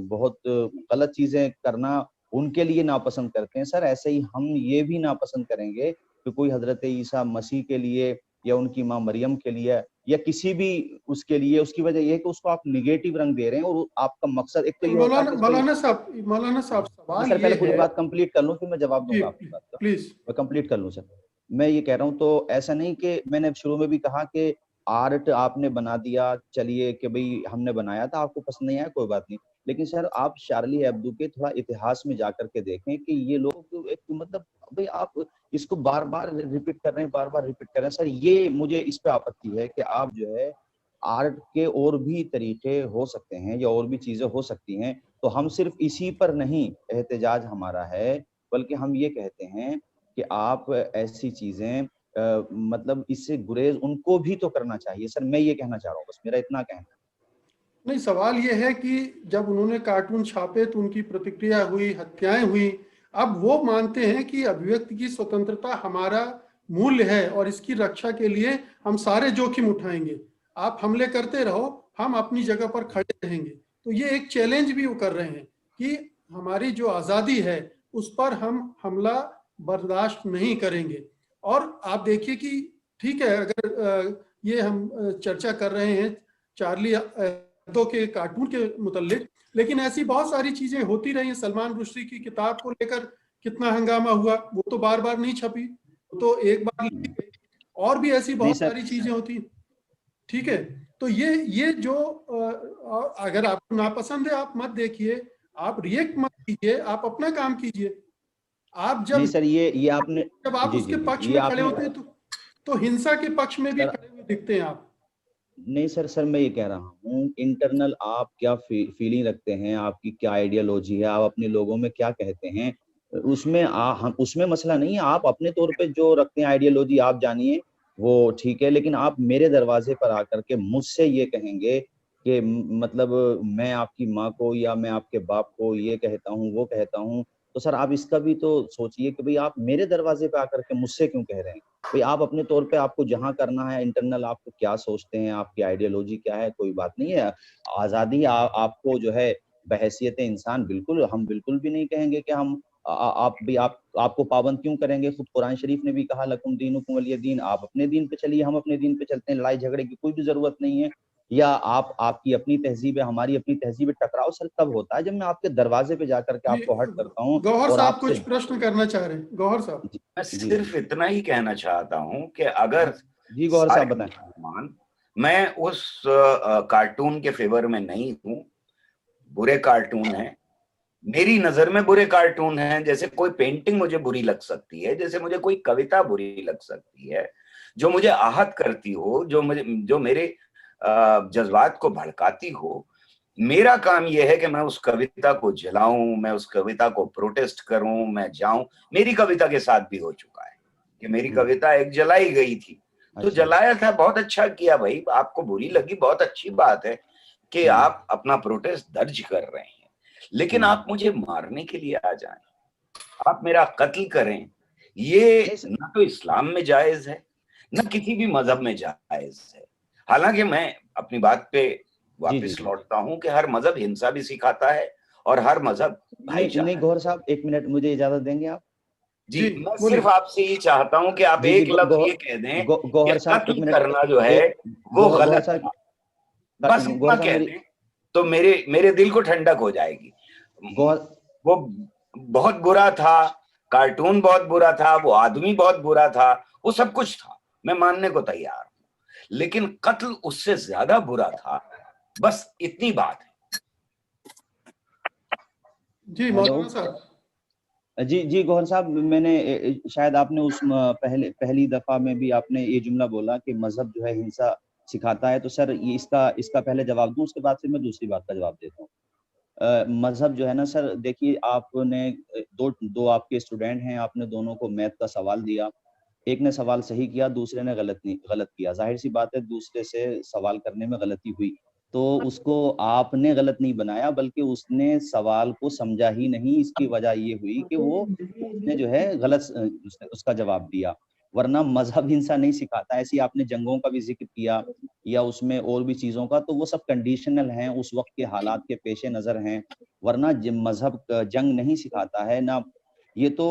D: बहुत गलत चीजें करना उनके लिए नापसंद करते हैं, सर ऐसे ही हम ये भी नापसंद करेंगे कि कोई हजरत ईसा मसीह के लिए या उनकी माँ मरियम के लिए या किसी भी उसके लिए, उसकी वजह यह है कि उसको आप निगेटिव रंग दे रहे हैं और आपका मकसद एक तो ये होता है कि
A: मौलाना साहब सवाल
D: सर पहले
A: ये
D: पूरी
A: है,
D: बात कंप्लीट कर लूं फिर मैं जवाब दूंगा आपकी बात का,
A: प्लीज
D: मैं कंप्लीट कर लूं सर। मैं ये कह रहा हूँ तो ऐसा नहीं कि मैंने शुरू में भी कहा कि आर्ट आपने बना दिया, चलिए कि भाई हमने बनाया था, आपको पसंद नहीं आया कोई बात नहीं, लेकिन सर आप शार्ली एब्दो के थोड़ा इतिहास में जाकर के देखें कि ये लोग एक मतलब भाई आप इसको बार बार रिपीट कर रहे हैं, बार बार रिपीट कर रहे हैं। सर ये मुझे इस पे आपत्ति है कि आप जो है आर्ट के और भी तरीके हो सकते हैं या और भी चीजें हो सकती हैं, तो हम सिर्फ इसी पर नहीं एहतजाज हमारा है, बल्कि हम ये कहते हैं कि आप ऐसी चीजें मतलब इससे गुरेज उनको भी तो करना चाहिए। सर मैं ये कहना चाह रहा हूँ, बस मेरा इतना कहना है।
A: नहीं, सवाल ये है कि जब उन्होंने कार्टून छापे तो उनकी प्रतिक्रिया हुई, हत्याएं हुई, अब वो मानते हैं कि अभिव्यक्ति की स्वतंत्रता हमारा मूल्य है और इसकी रक्षा के लिए हम सारे जोखिम उठाएंगे, आप हमले करते रहो, हम अपनी जगह पर खड़े रहेंगे। तो ये एक चैलेंज भी वो कर रहे हैं कि हमारी जो आज़ादी है उस पर हम हमला बर्दाश्त नहीं करेंगे। और आप देखिए कि ठीक है, अगर ये हम चर्चा कर रहे हैं चार्ली एब्दो के कार्टून के मुतल्लिक, लेकिन ऐसी बहुत सारी चीजें होती रही हैं। सलमान रुश्दी की किताब को लेकर कितना हंगामा हुआ, वो तो बार बार नहीं छपी, तो एक बार लिखी गई, और भी ऐसी बहुत सारी चीजें होती। ठीक है, तो ये जो अगर आपको नापसंद है आप मत देखिए, आप रिएक्ट मत कीजिए, आप अपना काम कीजिए। आप जब
D: नहीं सर ये आपने
A: जब आप उसके पक्ष में खड़े होते हैं तो हिंसा के पक्ष में भी खड़े हुए दिखते हैं आप।
D: नहीं सर मैं ये कह रहा हूँ इंटरनल आप क्या फीलिंग रखते हैं, आपकी क्या आइडियोलॉजी है, आप अपने लोगों में क्या कहते हैं, उसमें हम उसमें मसला नहीं है। आप अपने तौर पे जो रखते हैं आइडियोलॉजी आप जानिए, वो ठीक है, लेकिन आप मेरे दरवाजे पर आकर के मुझसे ये कहेंगे कि मतलब मैं आपकी माँ को या मैं आपके बाप को ये कहता हूँ वो कहता हूँ, तो सर आप इसका भी तो सोचिए कि भाई आप मेरे दरवाजे पे आकर के मुझसे क्यों कह रहे हैं। भाई आप अपने तौर पे आपको जहां करना है इंटरनल आपको क्या सोचते हैं, आपकी आइडियोलॉजी क्या है, कोई बात नहीं है, आजादी आपको जो है बहैसियत इंसान बिल्कुल, हम बिल्कुल भी नहीं कहेंगे कि हम आप भी आपको पाबंद क्यों करेंगे। खुद कुरान शरीफ ने भी कहा लकुम दीनुकुम वलिय दीन, आप अपने दीन पे चलिए हम अपने दीन पे चलते हैं, लड़ाई झगड़े की कोई भी जरूरत नहीं है। या आपकी अपनी तहजीब है हमारी अपनी तहजीब है, टकराव सर तब होता है जब मैं आपके दरवाजे पे जाकर के आपको हर्ट करता हूँ।
A: गौहर साहब कुछ प्रश्न करना चाह रहे हैं। गौहर साहब,
C: मैं सिर्फ इतना ही कहना चाहता हूँ कि अगर
D: जी गौहर साहब बताएं।
C: मैं उस कार्टून के फेवर में नहीं हूँ, बुरे कार्टून हैं मेरी नजर में, बुरे कार्टून हैं। जैसे कोई पेंटिंग मुझे बुरी लग सकती है, जैसे मुझे कोई कविता बुरी लग सकती है जो मुझे आहत करती हो, जो मेरे जज्बात को भड़काती हो। मेरा काम यह है कि मैं उस कविता को जलाऊं, मैं उस कविता को प्रोटेस्ट करूं, मैं जाऊं। मेरी कविता के साथ भी हो चुका है कि मेरी कविता एक जलाई गई थी, तो जलाया था, बहुत अच्छा किया भाई, आपको बुरी लगी बहुत अच्छी बात है कि आप अपना प्रोटेस्ट दर्ज कर रहे हैं। लेकिन आप मुझे मारने के लिए आ जाएं, आप मेरा कत्ल करें, ये ना तो इस्लाम में जायज है, ना किसी भी मजहब में जायज है। हालांकि मैं अपनी बात पे वापस लौटता हूं कि हर मजहब हिंसा भी सिखाता है और हर मजहब भाईचारा।
D: नहीं गौहर साहब, 1 मिनट मुझे इजाजत देंगे आप?
C: जी, मैं सिर्फ आपसे ये चाहता हूं कि आप एक लफ्ज ये कह दें
D: गौहर साहब,
C: कत्ल करना जो है वो गलत है, बस इतना कह दें तो मेरे दिल को ठंडक हो जाएगी। वो बहुत बुरा था, कार्टून बहुत बुरा था, वो आदमी बहुत बुरा था, वो सब कुछ था, मैं मानने को तैयार हूं, लेकिन कत्ल उससे ज्यादा बुरा था, बस इतनी बात है।
A: जी मौलाना साहब।
D: जी गौहर साहब, मैंने शायद आपने उस पहली दफा में भी आपने ये जुमला बोला कि मजहब जो है हिंसा सिखाता है, तो सर ये इसका पहले जवाब दूं, उसके बाद फिर मैं दूसरी बात का जवाब देता हूँ। मजहब जो है ना सर, देखिए आपने दो आपके स्टूडेंट हैं, आपने दोनों को मैथ का सवाल दिया, एक ने सवाल सही किया, दूसरे ने गलत किया। जाहिर सी बात है दूसरे से सवाल करने में गलती हुई, तो उसको आपने गलत नहीं बनाया, बल्कि उसने सवाल को समझा ही नहीं। इसकी वजह ये हुई कि उसने जो है गलत उसका जवाब दिया, वरना मजहब हिंसा नहीं सिखाता। ऐसी आपने जंगों का भी जिक्र किया या उसमें और भी चीजों का, तो वो सब कंडीशनल हैं, उस वक्त के हालात के पेशे नजर हैं, वरना मजहब जंग नहीं सिखाता है ना। ये तो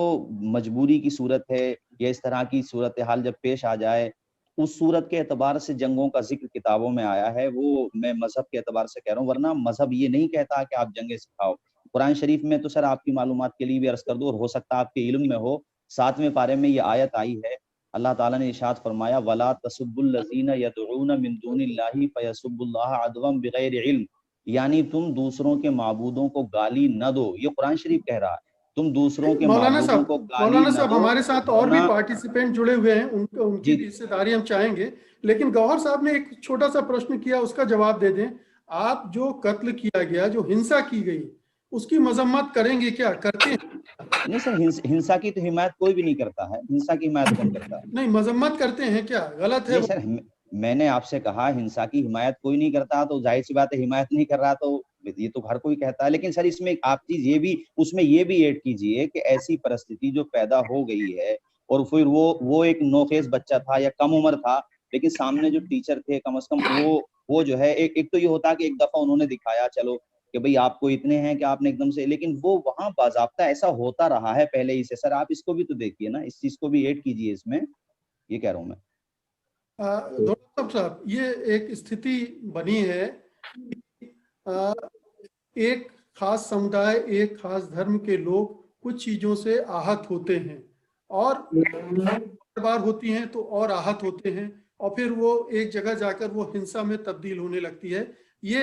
D: मजबूरी की सूरत है, या इस तरह की सूरत हाल जब पेश आ जाए, उस सूरत के एतबार से जंगों का जिक्र किताबों में आया है, वो मैं मजहब के एतबार से कह रहा हूँ, वरना मजहब ये नहीं कहता कि आप जंगे सिखाओ। कुरान शरीफ में तो सर आपकी मालूमात के लिए भी अर्ज कर दो, और हो सकता है आपके इल्म में हो, 7वें पारे में ये आयत आई है, अल्लाह ताला ने इरशाद फरमाया, वला तसुब्बुल लज़ीना यदऊना मिन दूनिल्लाहि फयसुब्बुल्लाह अदवन बिगैर इल्म, यानी तुम दूसरों के माबूदों को गाली न दो। ये कुरान शरीफ कह रहा है, तुम दूसरों के माबूदों को गाली न दो।
A: हमारे साथ और भी पार्टिसिपेंट जुड़े हुए हैं, उनकी हिस्सेदारी हम चाहेंगे, लेकिन गौहर साहब ने एक छोटा सा प्रश्न किया, उसका जवाब दे दें। आप जो कत्ल किया गया, जो हिंसा की गई, उसकी मजम्मत करेंगे क्या? करते हैं?
D: नहीं सर, हिंसा की तो हिमायत कोई भी नहीं करता है। हिंसा की हिमायत कौन करता है?
A: नहीं, मजम्मत करते हैं क्या? गलत है?
D: नहीं सर, मैंने आपसे कहा हिंसा की हिमायत कोई नहीं करता, तो जाहिर सी बात है हिमायत नहीं कर रहा, तो ये तो हर कोई कहता है। लेकिन सर इसमें आप चीज ये भी उसमें ये भी ऐड कीजिए कि ऐसी परिस्थिति जो पैदा हो गई है, और फिर वो एक नौखेज बच्चा था या कम उम्र था, लेकिन सामने जो टीचर थे कम से कम वो जो है एक तो ये होता कि एक दफा उन्होंने दिखाया, चलो कि भाई आपको इतने हैं कि आपने एकदम से, लेकिन वो वहां बाज़ाब्ता ऐसा होता रहा है पहले ही से। सर आप इसको भी तो देखिए ना, इस चीज को भी ऐड कीजिए इसमें, ये कह रहा हूं मैं।
A: साहब, ये एक स्थिति बनी है, एक खास समुदाय, एक खास धर्म के लोग कुछ चीजों से आहत होते हैं, और बार होती हैं तो और आहत होते हैं, और फिर वो एक जगह जाकर वो हिंसा में तब्दील होने लगती है। ये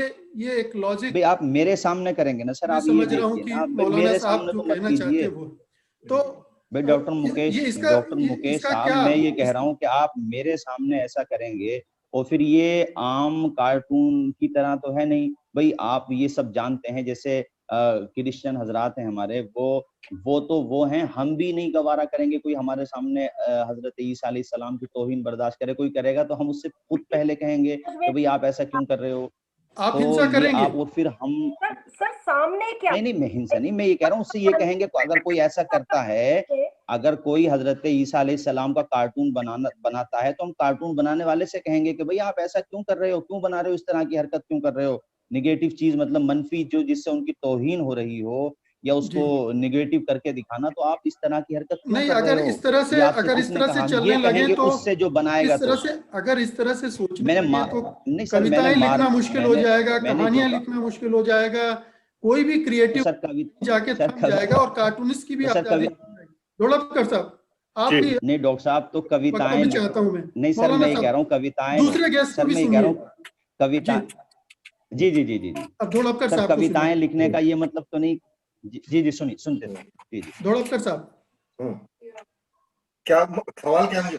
A: एक लॉजिक
D: आप मेरे सामने करेंगे ना सर, आप
A: समझ रहा हूँ कि मौलाना साहब जो कहना चाहते हैं वो, तो
D: भाई डॉक्टर मुकेश साहब, मैं ये कह रहा हूँ कि आप मेरे सामने ऐसा करेंगे, और फिर ये आम कार्टून की तरह तो है नहीं भाई। आप ये सब जानते हैं, जैसे क्रिश्चियन हजरात हैं हमारे, वो हैं, हम भी नहीं गवारा करेंगे कोई हमारे सामने हजरत ईसा अलैहिस्सलाम की तौहीन बर्दाश्त करे। कोई करेगा तो हम उससे खुद पहले कहेंगे कि भाई आप ऐसा क्यों कर रहे हो,
A: आप हिंसा करेंगे।
D: आप, और फिर हम
E: सर सामने क्या?
D: नहीं, मैं हिंसा नहीं, मैं ये कह रहा हूँ उससे ये कहेंगे अगर कोई ऐसा करता है, अगर कोई हजरत ईसा अलैहिस्सलाम का कार्टून बनाता है, तो हम कार्टून बनाने वाले से कहेंगे कि भाई आप ऐसा क्यों कर रहे हो, क्यों बना रहे हो, इस तरह की हरकत क्यों कर रहे हो, निगेटिव चीज, मतलब मनफी जो जिससे उनकी तौहीन हो रही हो, या उसको निगेटिव करके दिखाना, तो आप इस तरह की हरकत क्यों
A: नहीं,
D: कर रहे हो?
A: अगर इस तरह से चलने लगे तो
D: उससे जो बनाएगा,
A: अगर इस तरह से सोचने
D: मैंने
A: तो कविताएं लिखना मुश्किल हो जाएगा, कहानियां लिखना मुश्किल हो जाएगा, कोई भी क्रिएटिव जाके थम जाएगा, और कार्टूनिस्ट की भी ढोलककर साहब आप भी
D: नहीं डॉक्टर साहब, तो कविताएं
A: चाहता हूं मैं,
D: नहीं सर, मैं ये कह रहा हूँ कविताएं,
A: दूसरे गेस्ट को भी सुनिए,
D: कविता जी
A: अब ढोलककर साहब
D: कविताएं लिखने का ये मतलब तो नहीं। जी सुनते जी
A: ढोलककर साहब,
F: क्या सवाल क्या है?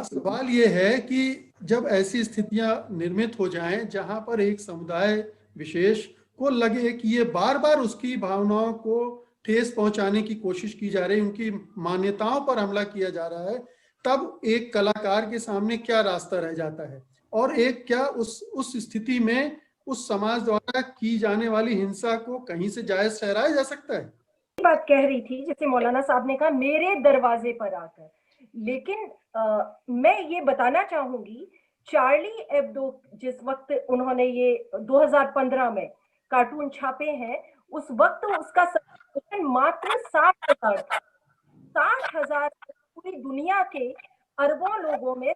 A: सवाल ये है कि जब ऐसी स्थितियां निर्मित हो जाएं जहां पर एक समुदाय विशेष को लगे कि ये बार बार उसकी भावनाओं को ठेस पहुंचाने की कोशिश की जा रही है, उनकी मान्यताओं पर हमला किया जा रहा है, तब एक कलाकार के सामने क्या रास्ता रह जाता है, और एक क्या उस स्थिति में उस समाज द्वारा की जाने वाली हिंसा को कहीं से जायज ठहराया जा सकता है?
E: बात कह रही थी जैसे मौलाना साहब ने कहा मेरे दरवाजे पर आकर, लेकिन मैं ये बताना चाहूंगी, चार्ली एब्दो जिस वक्त उन्होंने ये 2015 में कार्टून छापे हैं, उस वक्त उसका सब्सक्रिप्शन मात्र 60,000 था। 60,000 पूरी दुनिया के अरबों लोगों में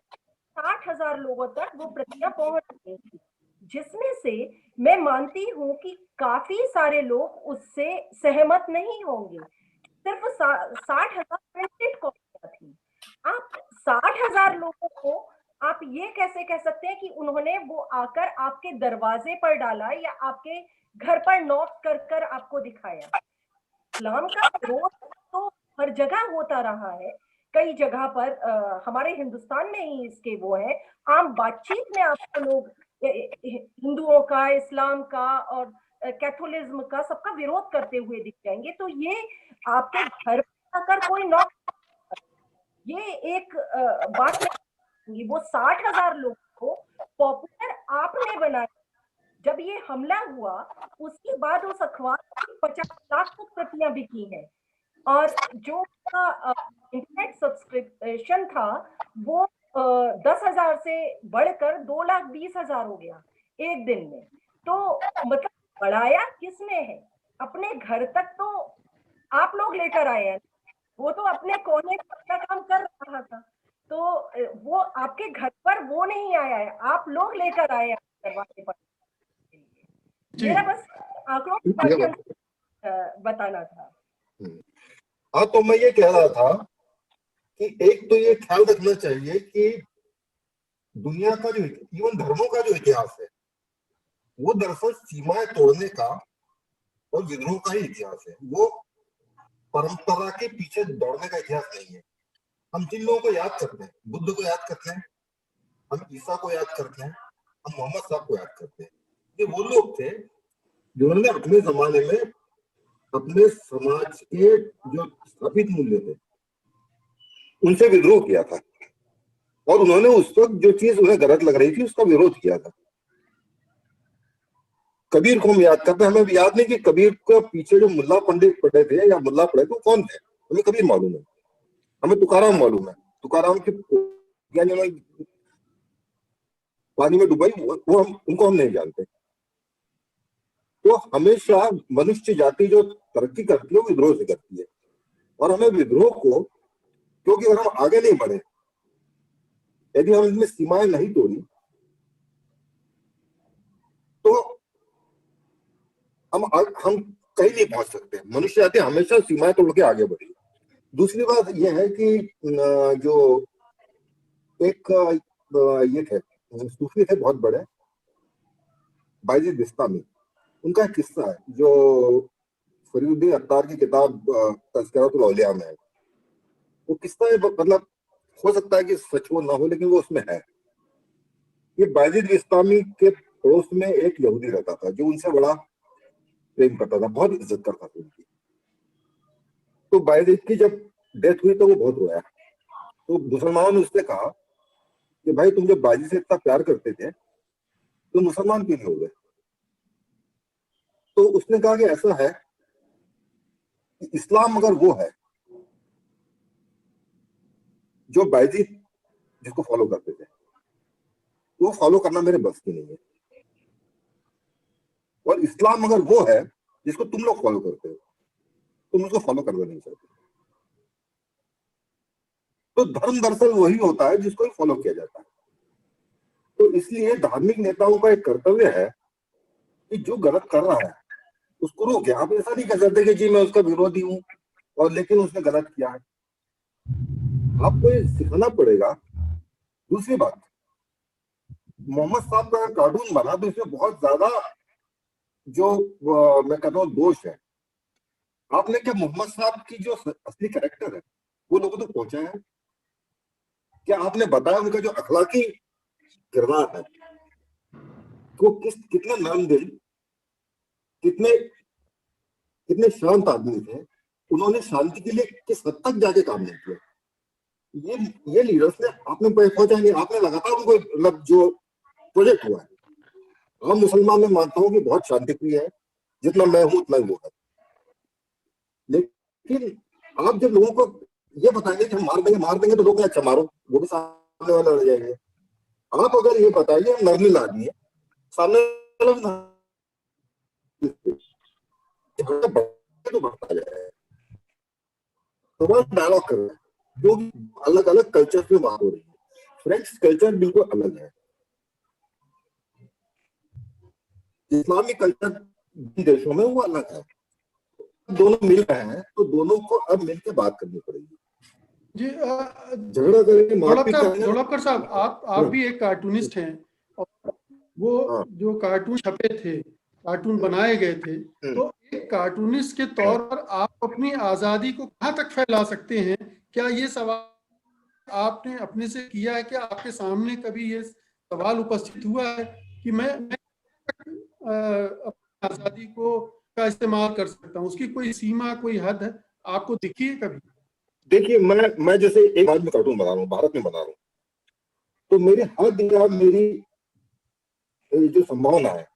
E: 60,000 लोगों तक वो प्रतियां पहुंच गई थी, जिसमें से मैं मानती हूं कि काफी सारे लोग उससे सहमत नहीं होंगे। सिर्फ 60,000 प्रिंटेड कॉपियां थी। आप 60,000 लोगों को आप ये कैसे कह सकते हैं कि उन्होंने वो आकर आपके दरवाजे पर डाला या आपके घर पर नॉक कर कर आपको दिखाया? इस्लाम का विरोध तो हर जगह होता रहा है, कई जगह पर हमारे हिंदुस्तान में ही इसके वो है, आम बातचीत में आपको लोग हिंदुओं का, इस्लाम का और कैथोलिज्म का सबका विरोध करते हुए दिख जाएंगे। तो ये आपके घर पर आकर कोई नॉक, ये एक बात नहीं, वो 60,000 लोगों को पॉपुलर आपने बनाया। जब ये हमला हुआ उसके बाद उस अखबार की 50 लाख तक प्रतियां बिकी हैं, और जो इंटरनेट सब्सक्रिप्शन था वो 10,000 से बढ़कर 2,20,000 हो गया एक दिन में। तो मतलब बढ़ाया किसने है? अपने घर तक तो आप लोग लेकर आए हैं, वो तो अपने कोने पर अपना काम कर रहा था, तो वो आपके घर पर वो नहीं आया है, आप लोग लेकर आए हैं दरवाजे पर। मेरा बस आंकड़ों के माध्यम से बताना था।
F: हाँ, तो मैं ये कह रहा था कि एक तो ये ख्याल रखना चाहिए कि दुनिया का जो इवन धर्मों का जो इतिहास है वो दरअसल सीमाएं तोड़ने का और विद्रोह का ही इतिहास है। वो परंपरा के पीछे दौड़ने का इतिहास नहीं है। हम जिन लोगों को याद करते हैं, बुद्ध को याद करते हैं, हम ईसा को याद करते हैं, हम मोहम्मद साहब को याद करते हैं, ये वो लोग थे जिन्होंने अपने जमाने में अपने समाज के जो स्थापित मूल्य थे उनसे विद्रोह किया था, और उन्होंने उस वक्त जो चीज उन्हें गलत लग रही थी उसका विरोध किया था। कबीर को हम याद करते हैं, हमें याद नहीं कि कबीर के पीछे जो मुल्ला पंडित पढ़े थे या मुल्ला पढ़े थे वो कौन थे। हमें कबीर मालूम है, हमें तुकाराम मालूम है, तुकाराम की पानी में डुबाई वो उनको हम नहीं जानते। तो हमेशा मनुष्य जाति जो तरक्की करती है वो विद्रोह से करती है, और हमें विद्रोह को, क्योंकि अगर हम आगे नहीं बढ़े, यदि हम इनमें सीमाएं नहीं तोड़ी, तो हम कहीं नहीं पहुंच सकते। मनुष्य जाति हमेशा सीमाएं तोड़ के आगे बढ़ी। दूसरी बात यह है कि जो एक ये थे सूफी थे बहुत बड़े, बायजीद बिस्तामी, उनका एक किस्सा है जो फरीदुद्दीन अत्तार की किताब तज़किरातुल औलिया में है। वो किस्सा है, मतलब हो सकता है कि सच वो ना हो, लेकिन वो उसमें है। ये बायजीद बिस्तामी के पड़ोस में एक यहूदी रहता था जो उनसे बड़ा प्रेम करता था, बहुत इज्जत करता था उनकी। तो बायजीद की जब डेथ हुई तो वो बहुत रोया। तो मुसलमानों ने उससे कहा कि भाई तुम जब बायजीद से इतना प्यार करते थे तो मुसलमान क्यों नहीं हो गए? तो उसने कहा कि ऐसा है कि इस्लाम अगर वो है जो बायजीद जिसको फॉलो करते थे, तो वो फॉलो करना मेरे बस की नहीं है, और इस्लाम अगर वो है जिसको तुम लोग फॉलो करते हो, तुम उसको फॉलो करना नहीं चाहते। तो धर्म दरअसल वही होता है जिसको ही फॉलो किया जाता है। तो इसलिए धार्मिक नेताओं का एक कर्तव्य है कि जो गलत कर रहा है उसको रोके। आप ऐसा नहीं कह सकते कि जी मैं उसका विरोधी हूं और लेकिन उसने गलत किया है, आपको ये सिखाना पड़ेगा। दूसरी बात, मोहम्मद साहब का कार्टून बना तो इसमें बहुत ज्यादा जो मैं कहता हूँ दोष है। आपने क्या मोहम्मद साहब की जो असली कैरेक्टर है वो लोगों तक पहुंचाया है? क्या आपने बताया उनका जो अखलाकी किरदार है वो कितना नरम दिल, कितने शांत आदमी थे, उन्होंने शांति के लिए किस हद तक जाके काम नहीं किया, ये लीडर्स ने आपने पहुंचा नहीं। आपने लगातार उनको मतलब जो प्रोजेक्ट हुआ है हम मुसलमान में मानता हूँ कि बहुत शांतिप्रिय है, जितना मैं हूँ उतना ही वो है। लेकिन आप जब लोगों को ये बताएंगे कि हम मार देंगे तो लोग अच्छा मारो, वो भी सामने वाला लड़ जाएंगे। आप अगर ये बताइए हम नर्मिल आदमी है, सामने वाला तो बढ़ता जाएगा। तो बस डायलॉग कर रहे हैं, जो अलग अलग कल्चर में बात हो रही है। फ्रेंच कल्चर बिल्कुल अलग है, इस्लामी कल्चर देशों में वो अलग है। दोनों मिल रहे हैं तो दोनों को अब मिलकर बात करनी पड़ेगी।
A: जी
F: झगड़ा करेंगे, मारपीट करेंगे।
A: जोड़पकर साहब, आप भी एक कार्टूनिस्ट हैं और वो जो कार्टून छपे थे, कार्टून बनाए गए थे, तो एक कार्टूनिस्ट के तौर पर आप अपनी आजादी को कहाँ तक फैला सकते हैं? क्या ये सवाल आपने अपने से किया है? क्या आपके सामने कभी ये सवाल उपस्थित हुआ है कि मैं अपनी आजादी को का इस्तेमाल कर सकता हूँ? उसकी कोई सीमा, कोई हद है आपको दिखी है कभी?
F: देखिए, मैं जैसे एक आज में कार्टून बना रहा हूँ, भारत में बना रहा हूँ, तो मेरी हद या मेरी जो संभावना है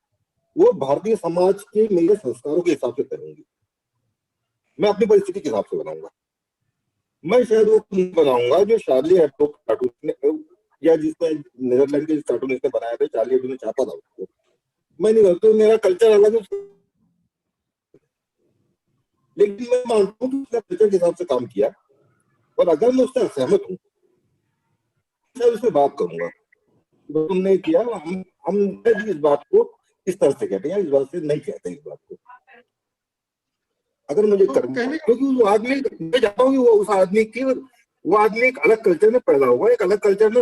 F: वो भारतीय समाज के मेरे संस्कारों के हिसाब से करूंगी। मैं अपनी परिस्थिति के हिसाब से बनाऊंगा। मैं शायद वो बनाऊंगा जो शार्ली हेब्डो कार्टून या जिसमें नीदरलैंड के कार्टूनिस्ट ने बनाया था, चार्ली हेब्डो ने छापा था उसको, मैं नहीं करता। मेरा कल्चर अलग है, लेकिन मैं मानता हूँ कि उसने कल्चर के हिसाब से काम किया, और अगर मैं उससे असहमत हूँ मैं उससे बात करूंगा। तुमने किया, हम इस बात को इस तरह से कहते हैं, इस बात से नहीं कहते इस बात को। अगर मुझे करना, क्योंकि वो आदमी, मैं जानता हूँ कि वो उस आदमी की, वो आदमी एक अलग कल्चर में पैदा हुआ, एक अलग कल्चर में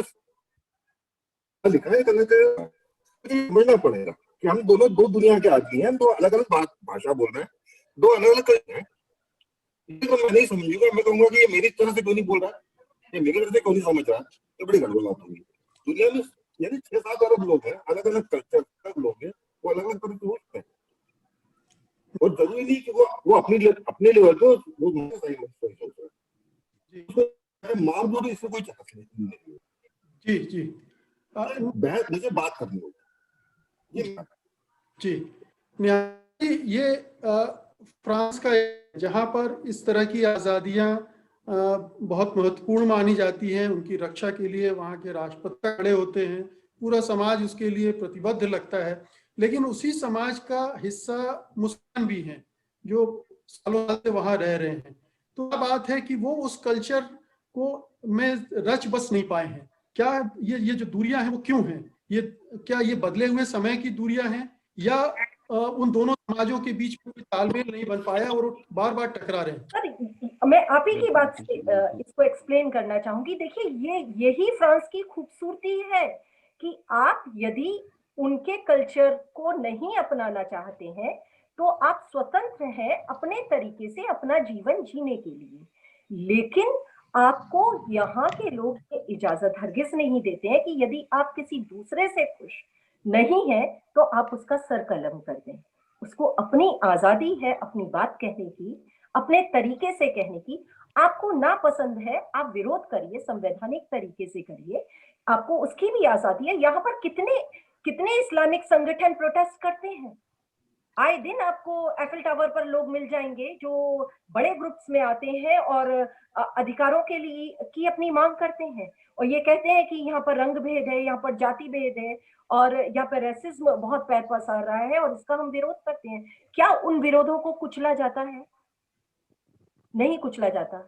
F: लिखा है, एक अलग समझना पड़ेगा कि हम दोनों दो दुनिया के आदमी हैं, दो अलग अलग भाषा बोल रहे हैं, दो अलग अलग कल्चर हैं। तो मैं नहीं समझूंगा, मैं कहूंगा कि ये मेरी तरह से क्यों नहीं बोल रहा, ये मेरी तरह से क्यों नहीं समझ रहा, तो बड़ी गड़बड़ बात होगी। दुनिया में यानी 6-7 अरब लोग हैं, अलग अलग कल्चर के लोग हैं, वो अलग अलग तरह से सोचते हैं, और जरूरी नहीं कि वो अपने लेवल पे वो सही सोच रहे हैं। मार दो तो इससे कोई चांस नहीं।
A: जी जी,
F: मुझे बात करनी होगी
A: जी। ये फ्रांस का, जहां पर इस तरह की आज़ादियां बहुत महत्वपूर्ण मानी जाती हैं, उनकी रक्षा के लिए वहाँ के राष्ट्रपति खड़े होते हैं, पूरा समाज उसके लिए प्रतिबद्ध लगता है। लेकिन उसी समाज का हिस्सा मुसलमान भी हैं जो सालों साल से वहाँ रह रहे हैं। तो बात है कि वो उस कल्चर को में रच बस नहीं पाए हैं। क्या ये जो दूरियां हैं वो क्यों हैं? क्या ये बदले हुए समय की दूरियां हैं, या उन दोनों समाजों के बीच में कोई तालमेल नहीं बन पाया और बार बार टकरा रहे हैं?
E: मैं आप ही की बात से इसको एक्सप्लेन करना चाहूंगी। देखिए, यही फ्रांस की खूबसूरती है कि आप यदि उनके कल्चर को नहीं अपनाना चाहते हैं तो आप स्वतंत्र हैं अपने तरीके से अपना जीवन जीने के लिए, लेकिन आपको यहाँ के लोग इजाजत हरगिज नहीं देते हैं कि यदि आप किसी दूसरे से खुश नहीं है तो आप उसका सर कलम कर दें। उसको अपनी आजादी है अपनी बात कहने की, अपने तरीके से कहने की। आपको ना पसंद है, आप विरोध करिए, संवैधानिक तरीके से करिए, आपको उसकी भी आजादी है। यहाँ पर कितने कितने इस्लामिक संगठन प्रोटेस्ट करते हैं। आए दिन आपको एफिल टावर पर लोग मिल जाएंगे जो बड़े ग्रुप्स में आते हैं और अधिकारों के लिए की अपनी मांग करते हैं, और ये कहते हैं कि यहाँ पर रंग भेद है, यहाँ पर जाति भेद है, और यहाँ पर रेसिज्म बहुत पैर पसार रहा है और इसका हम विरोध करते हैं। क्या उन विरोधों को कुचला जाता है? नहीं कुचला जाता।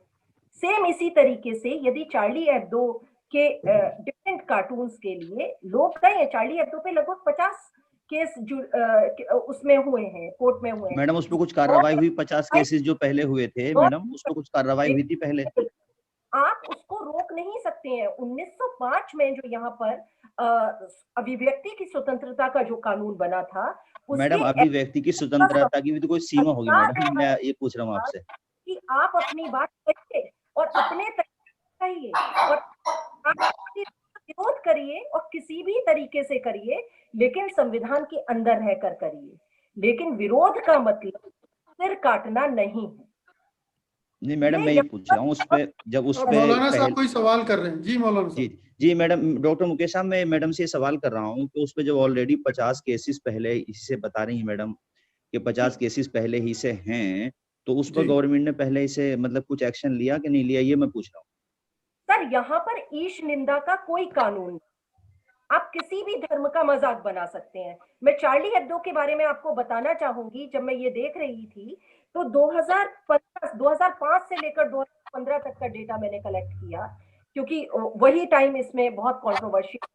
E: सेम इसी तरीके से यदि चार्ली एब्दो के डिफरेंट कार्टून्स के लिए लोग कहें, चार्ली एब्दो पे लगभग 50 केस उसमें हुए हैं, कोर्ट में हुए हैं।
D: मैडम उस पर कुछ कार्रवाई हुई? 50 केसेस जो पहले हुए थे मैडम, उस पर कुछ कार्रवाई हुई थी पहले?
E: आप उसको रोक नहीं सकते हैं। 1905 में जो यहाँ पर अभिव्यक्ति की स्वतंत्रता का जो कानून बना था,
D: मैडम अभिव्यक्ति की स्वतंत्रता की भी तो कोई सीमा होगी मैडम, मैं ये पूछ रहा हूँ आपसे
E: कि आप अपनी बात कहिए और अपने तरीके कहिए और विरोध करिए और किसी भी तरीके से करिए, लेकिन संविधान के अंदर रहकर करिए। लेकिन विरोध का मतलब सिर काटना नहीं है।
D: नहीं मैडम, मैं ये पूछ रहा हूँ उस पे, जब उस पे
A: मौलाना साहब कोई सवाल कर रहे हैं। जी मौलाना
D: जी
A: साहब।
D: जी मैडम, डॉक्टर मुकेश साहब, मैं मैडम से सवाल कर रहा हूँ कि उस पे जब ऑलरेडी 50 केसेस पहले इससे बता रही हैं मैडम कि 50 केसेस पहले ही से हैं, तो उस पर
A: जी
D: गवर्नमेंट ने पहले इसे मतलब कुछ एक्शन लिया कि नहीं लिया, ये मैं पूछ रहा हूँ।
E: सर यहाँ पर ईश निंदा का कोई कानून नहीं। आप किसी भी धर्म का मजाक बना सकते हैं। मैं चार्ली हेब्दो के बारे में आपको बताना चाहूंगी, जब मैं ये देख रही थी तो 2005 से लेकर 2015 तक का डेटा मैंने कलेक्ट किया, क्योंकि वही टाइम इसमें बहुत कंट्रोवर्शियल।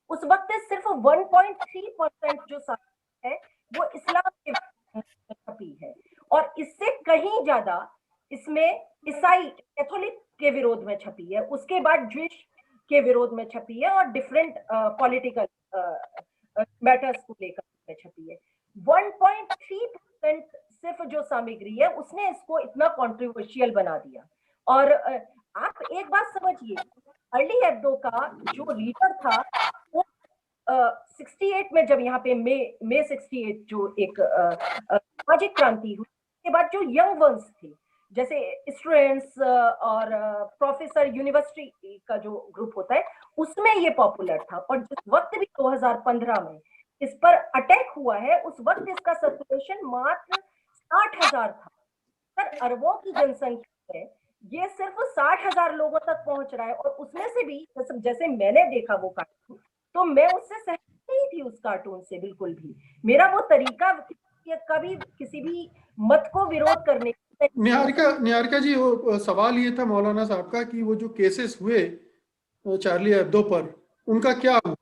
E: उस वक्त सिर्फ 1.3% जो साहित्य है वो इस्लाम के विरोध में छपी है, और इससे कहीं ज्यादा इसमें ईसाई कैथोलिक के विरोध में छपी है, उसके बाद ज्यूइश के विरोध में छपी है, और डिफरेंट पॉलिटिकल मैटर्स को लेकर छपी है। 1.3% सिर्फ जो सामग्री है उसने इसको इतना कंट्रोवर्शियल बना दिया। और आप एक बात समझिए, चार्ली हेब्दो का जो लीडर था वो 68 में, जब यहाँ पे मे 68 जो एक सामाजिक क्रांति हुई, उसके बाद जो यंग वंस थे जैसे स्टूडेंट्स और प्रोफेसर यूनिवर्सिटी का जो ग्रुप होता है, उसमें ये पॉपुलर था। और जिस वक्त भी 2015 में इस पर अटैक हुआ है, उस वक्त इसका सर्कुलेशन मात्र 60,000 था। सर अरबों की जनसंख्या है, ये सिर्फ 60,000 लोगों तक पहुंच रहा है, और उसमें से भी जैसे मैंने देखा वो कार्टून, तो मैं उससे सहमत नहीं थी उस कार्टून से बिल्कुल भी। मेरा वो तरीका कभी किसी भी मत को विरोध करने।
A: निहारिका जी, वो सवाल ये था मौलाना साहब का कि वो जो केसेस हुए चार्ली हेब्दो पर, उनका क्या हुआ?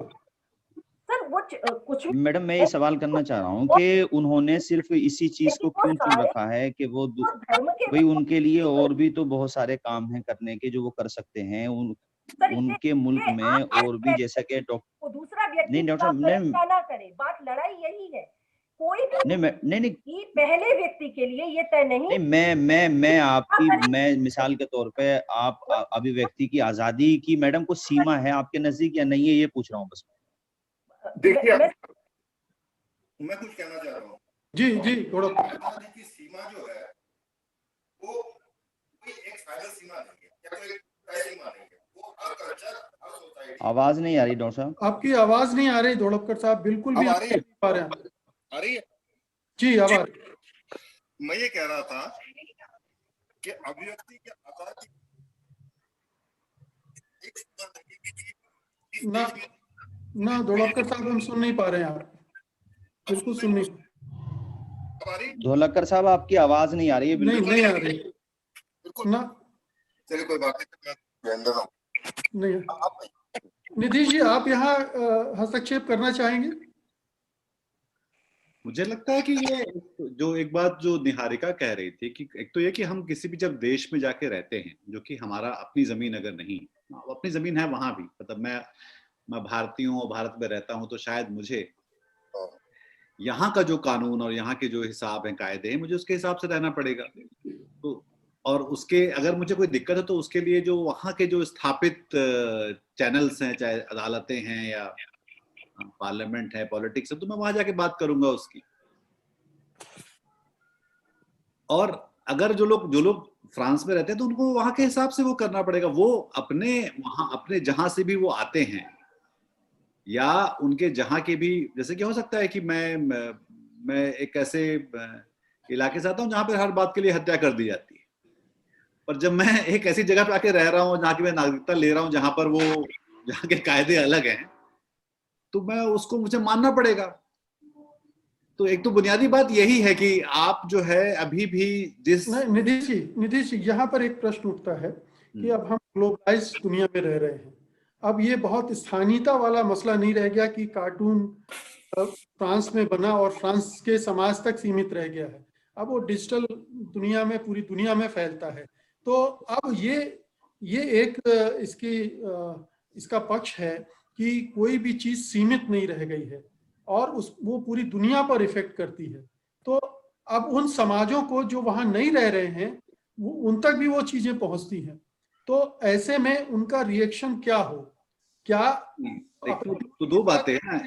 E: सर वो कुछ
D: मैडम मैं ये सवाल करना चाह रहा हूँ कि उन्होंने सिर्फ इसी चीज को क्यों चुन रखा है कि वो
E: धर्म के
D: भाई उनके लिए और भी तो बहुत सारे काम हैं करने के जो वो कर सकते हैं, उनके मुल्क में और भी, जैसा कि डॉक्टर
E: दूसरा व्यक्ति
D: नहीं डॉक्टर
E: ना करे, बात लड़ाई यही है। कोई
D: नहीं
E: पहले व्यक्ति के लिए ये तय नहीं।
D: मैं मिसाल के तौर पे आप अभिव्यक्ति की आजादी की मैडम को सीमा है आपके नजदीक या नहीं है, ये पूछ रहा हूँ बस।
F: देखिए मैं कुछ कहना चाह रहा हूँ।
A: जी थोड़ा।
F: आजादी की सीमा जो है वो कोई एक फाइनल सीमा नहीं है या कोई तय सीमा नहीं है, वो हर कल्चर, हर सोसाइटी।
D: आवाज नहीं आ रही डॉक्टर साहब,
A: आपकी आवाज नहीं आ रही धोड़पकर साहब, बिल्कुल भी
F: आ रही है?
A: आ रहे हैं।
F: आ रही है
A: जी अब आ रही है।
F: मैं ये कह रहा था कि अभिव्यक्ति की आजादी एक सीमा नहीं है।
A: ना धोड़पकर साहब, हम सुन नहीं पा रहे हैं आप, बिल्कुल सुन नहीं।
D: ढोलकर साहब आपकी आवाज नहीं आ रही है,
A: नहीं आ रही ना।
F: चलिए कोई बात नहीं,
A: नहीं। निधीश जी, आप यहाँ हस्तक्षेप करना चाहेंगे?
B: मुझे लगता है कि ये जो एक बात जो निहारिका कह रही थी कि एक तो ये कि हम किसी भी जब देश में जाके रहते हैं, जो कि हमारा अपनी जमीन अगर नहीं, अपनी जमीन है वहां भी, मतलब मैं भारतीय हूँ और भारत में रहता हूँ, तो शायद मुझे यहाँ का जो कानून और यहाँ के जो हिसाब हैं, कायदे हैं, मुझे उसके हिसाब से रहना पड़ेगा। तो और उसके अगर मुझे कोई दिक्कत है तो उसके लिए जो वहाँ के जो स्थापित चैनल्स हैं, चाहे अदालतें हैं या पार्लियामेंट है, पॉलिटिक्स है, तो मैं वहां जाके बात करूंगा उसकी। और अगर जो लोग फ्रांस में रहते हैं तो उनको वहां के हिसाब से वो करना पड़ेगा। वो अपने जहां से भी वो आते हैं या उनके जहां के भी, जैसे कि हो सकता है कि मैं एक ऐसे इलाके से आता हूँ जहां पर हर बात के लिए हत्या कर दी जाती है, पर जब मैं एक ऐसी जगह पे आके रह रहा हूँ जहाँ की मैं नागरिकता ले रहा हूँ, जहाँ के कायदे अलग हैं, तो मैं उसको मुझे मानना पड़ेगा। तो एक तो बुनियादी बात यही है कि आप जो है अभी भी जिस
A: निधीश जी यहाँ पर एक प्रश्न उठता है कि अब हम ग्लोबलाइज दुनिया में रह रहे हैं। अब ये बहुत स्थानीयता वाला मसला नहीं रह गया कि कार्टून फ्रांस में बना और फ्रांस के समाज तक सीमित रह गया है। अब वो डिजिटल दुनिया में, पूरी दुनिया में फैलता है। तो अब ये एक इसका पक्ष है कि कोई भी चीज सीमित नहीं रह गई है और वो पूरी दुनिया पर इफेक्ट करती है। तो अब उन समाजों को जो वहां नहीं रह रहे हैं, उन तक भी वो चीजें पहुंचती हैं। तो ऐसे में उनका रिएक्शन क्या हो? क्या
B: तो दो बातें हैं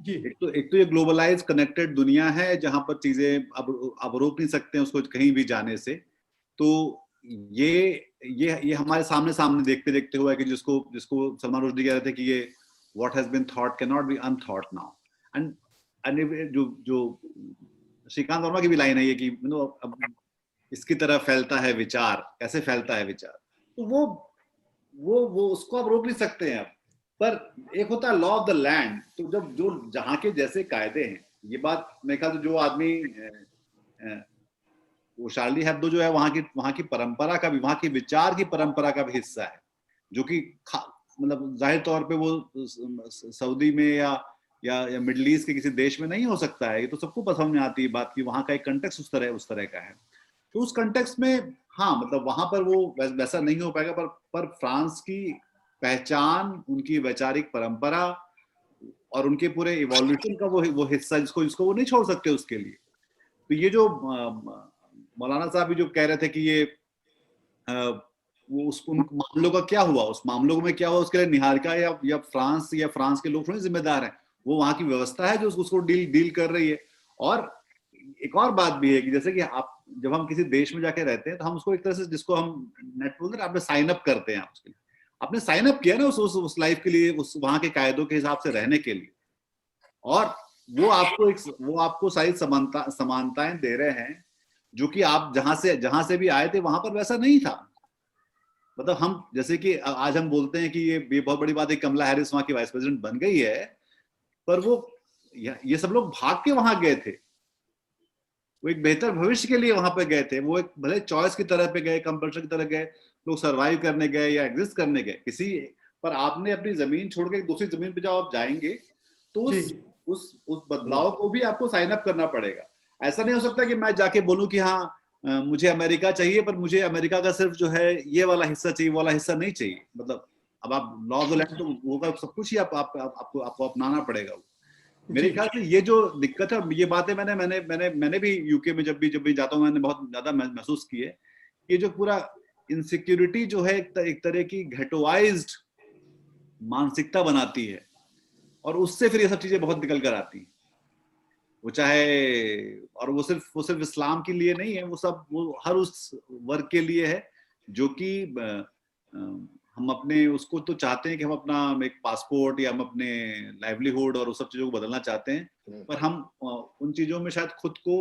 A: जी।
B: एक तो ये ग्लोबलाइज कनेक्टेड दुनिया है जहां पर चीजें अब रोक नहीं सकते हैं उसको कहीं भी जाने से। तो ये हमारे सामने देखते देखते हुआ है कि जिसको सलमान रुश्दी कह रहे थे कि ये what has been thought cannot be unthought now, and जो श्रीकांत वर्मा की भी लाइन है ये कि अब इसकी तरह फैलता है विचार, कैसे फैलता है विचार, तो वो उसको आप रोक नहीं सकते हैं। पर एक होता है लॉ ऑफ द लैंड, तो जब जो जहां के जैसे कायदे हैं, ये बात मेरे ख्याल से जो आदमी वो शार्ली हेब्दो जो है वहां की परंपरा का भी, वहां की विचार की परंपरा का भी हिस्सा है, जो कि मतलब जाहिर तौर पे वो सऊदी में या मिडिल ईस्ट के किसी देश में नहीं हो सकता है। ये तो सबको पसंद में आती है बात की वहां का एक कंटेक्स्ट उस तरह का है। तो उस कंटेक्स्ट में हाँ, मतलब वहां पर वो वैसा नहीं हो पाएगा, पर फ्रांस की पहचान, उनकी वैचारिक परंपरा और उनके पूरे इवोल्यूशन का वो हिस्सा जिसको वो नहीं छोड़ सकते उसके लिए। तो ये जो मौलाना साहब भी जो कह रहे थे कि ये वो उन मामलों का क्या हुआ, उस मामलों में क्या हुआ, उसके लिए निहारिका या फ्रांस के लोग थोड़ी जिम्मेदार हैं, वो वहां की व्यवस्था है जो उसको डील कर रही है। और एक और बात भी है कि जैसे कि आप जब हम किसी देश में जाके रहते हैं तो हम उसको एक तरह से, जिसको हम नेट बोलते हैं, आपने साइन अप करते हैं, उसके लिए आपने साइन अप किया ना उस लाइफ के लिए, उस वहां के कायदों के हिसाब से रहने के लिए, और वो आपको सारी समानताएं दे रहे हैं जो कि आप जहां से भी आए थे वहां पर वैसा नहीं था। मतलब हम जैसे कि आज हम बोलते हैं कि ये बहुत बड़ी बात है, कमला हैरिस वहां की वाइस प्रेसिडेंट बन गई है, पर वो ये सब लोग भाग के वहां गए थे, वो एक बेहतर भविष्य के लिए वहां पे गए थे, वो एक भले चॉइस की तरह पे गए, कंपल्शन की तरह गए, लोग सरवाइव करने गए या एग्जिस्ट करने गए किसी, पर आपने अपनी जमीन छोड़ के दूसरी जमीन पे जब आप जाएंगे तो उस बदलाव को भी आपको साइन अप करना पड़ेगा। ऐसा नहीं हो सकता कि मैं जाके बोलूं कि हाँ मुझे अमेरिका चाहिए, पर मुझे अमेरिका का सिर्फ जो है ये वाला हिस्सा चाहिए, वो वाला हिस्सा नहीं चाहिए। मतलब अब आप लॉ ऑफ द लैंड तो होगा, सब कुछ ही आपको अपनाना पड़ेगा। मेरे ख्याल से ये जो दिक्कत है, ये बातें मैंने भी यूके में जब भी जाता हूँ मैंने बहुत ज्यादा महसूस की है। ये जो पूरा इनसिक्योरिटी जो है एक तरह की घेटोवाइज्ड मानसिकता बनाती है, और उससे फिर ये सब चीजें बहुत निकल कर आती हैं। वो चाहे, और वो सिर्फ इस्लाम के लिए नहीं है, वो हर उस वर्ग के लिए है जो कि हम अपने उसको तो चाहते हैं कि हम अपना एक पासपोर्ट या हम अपने लाइवलीहुड और उस सब चीजों को बदलना चाहते हैं, पर हम उन चीजों में शायद खुद को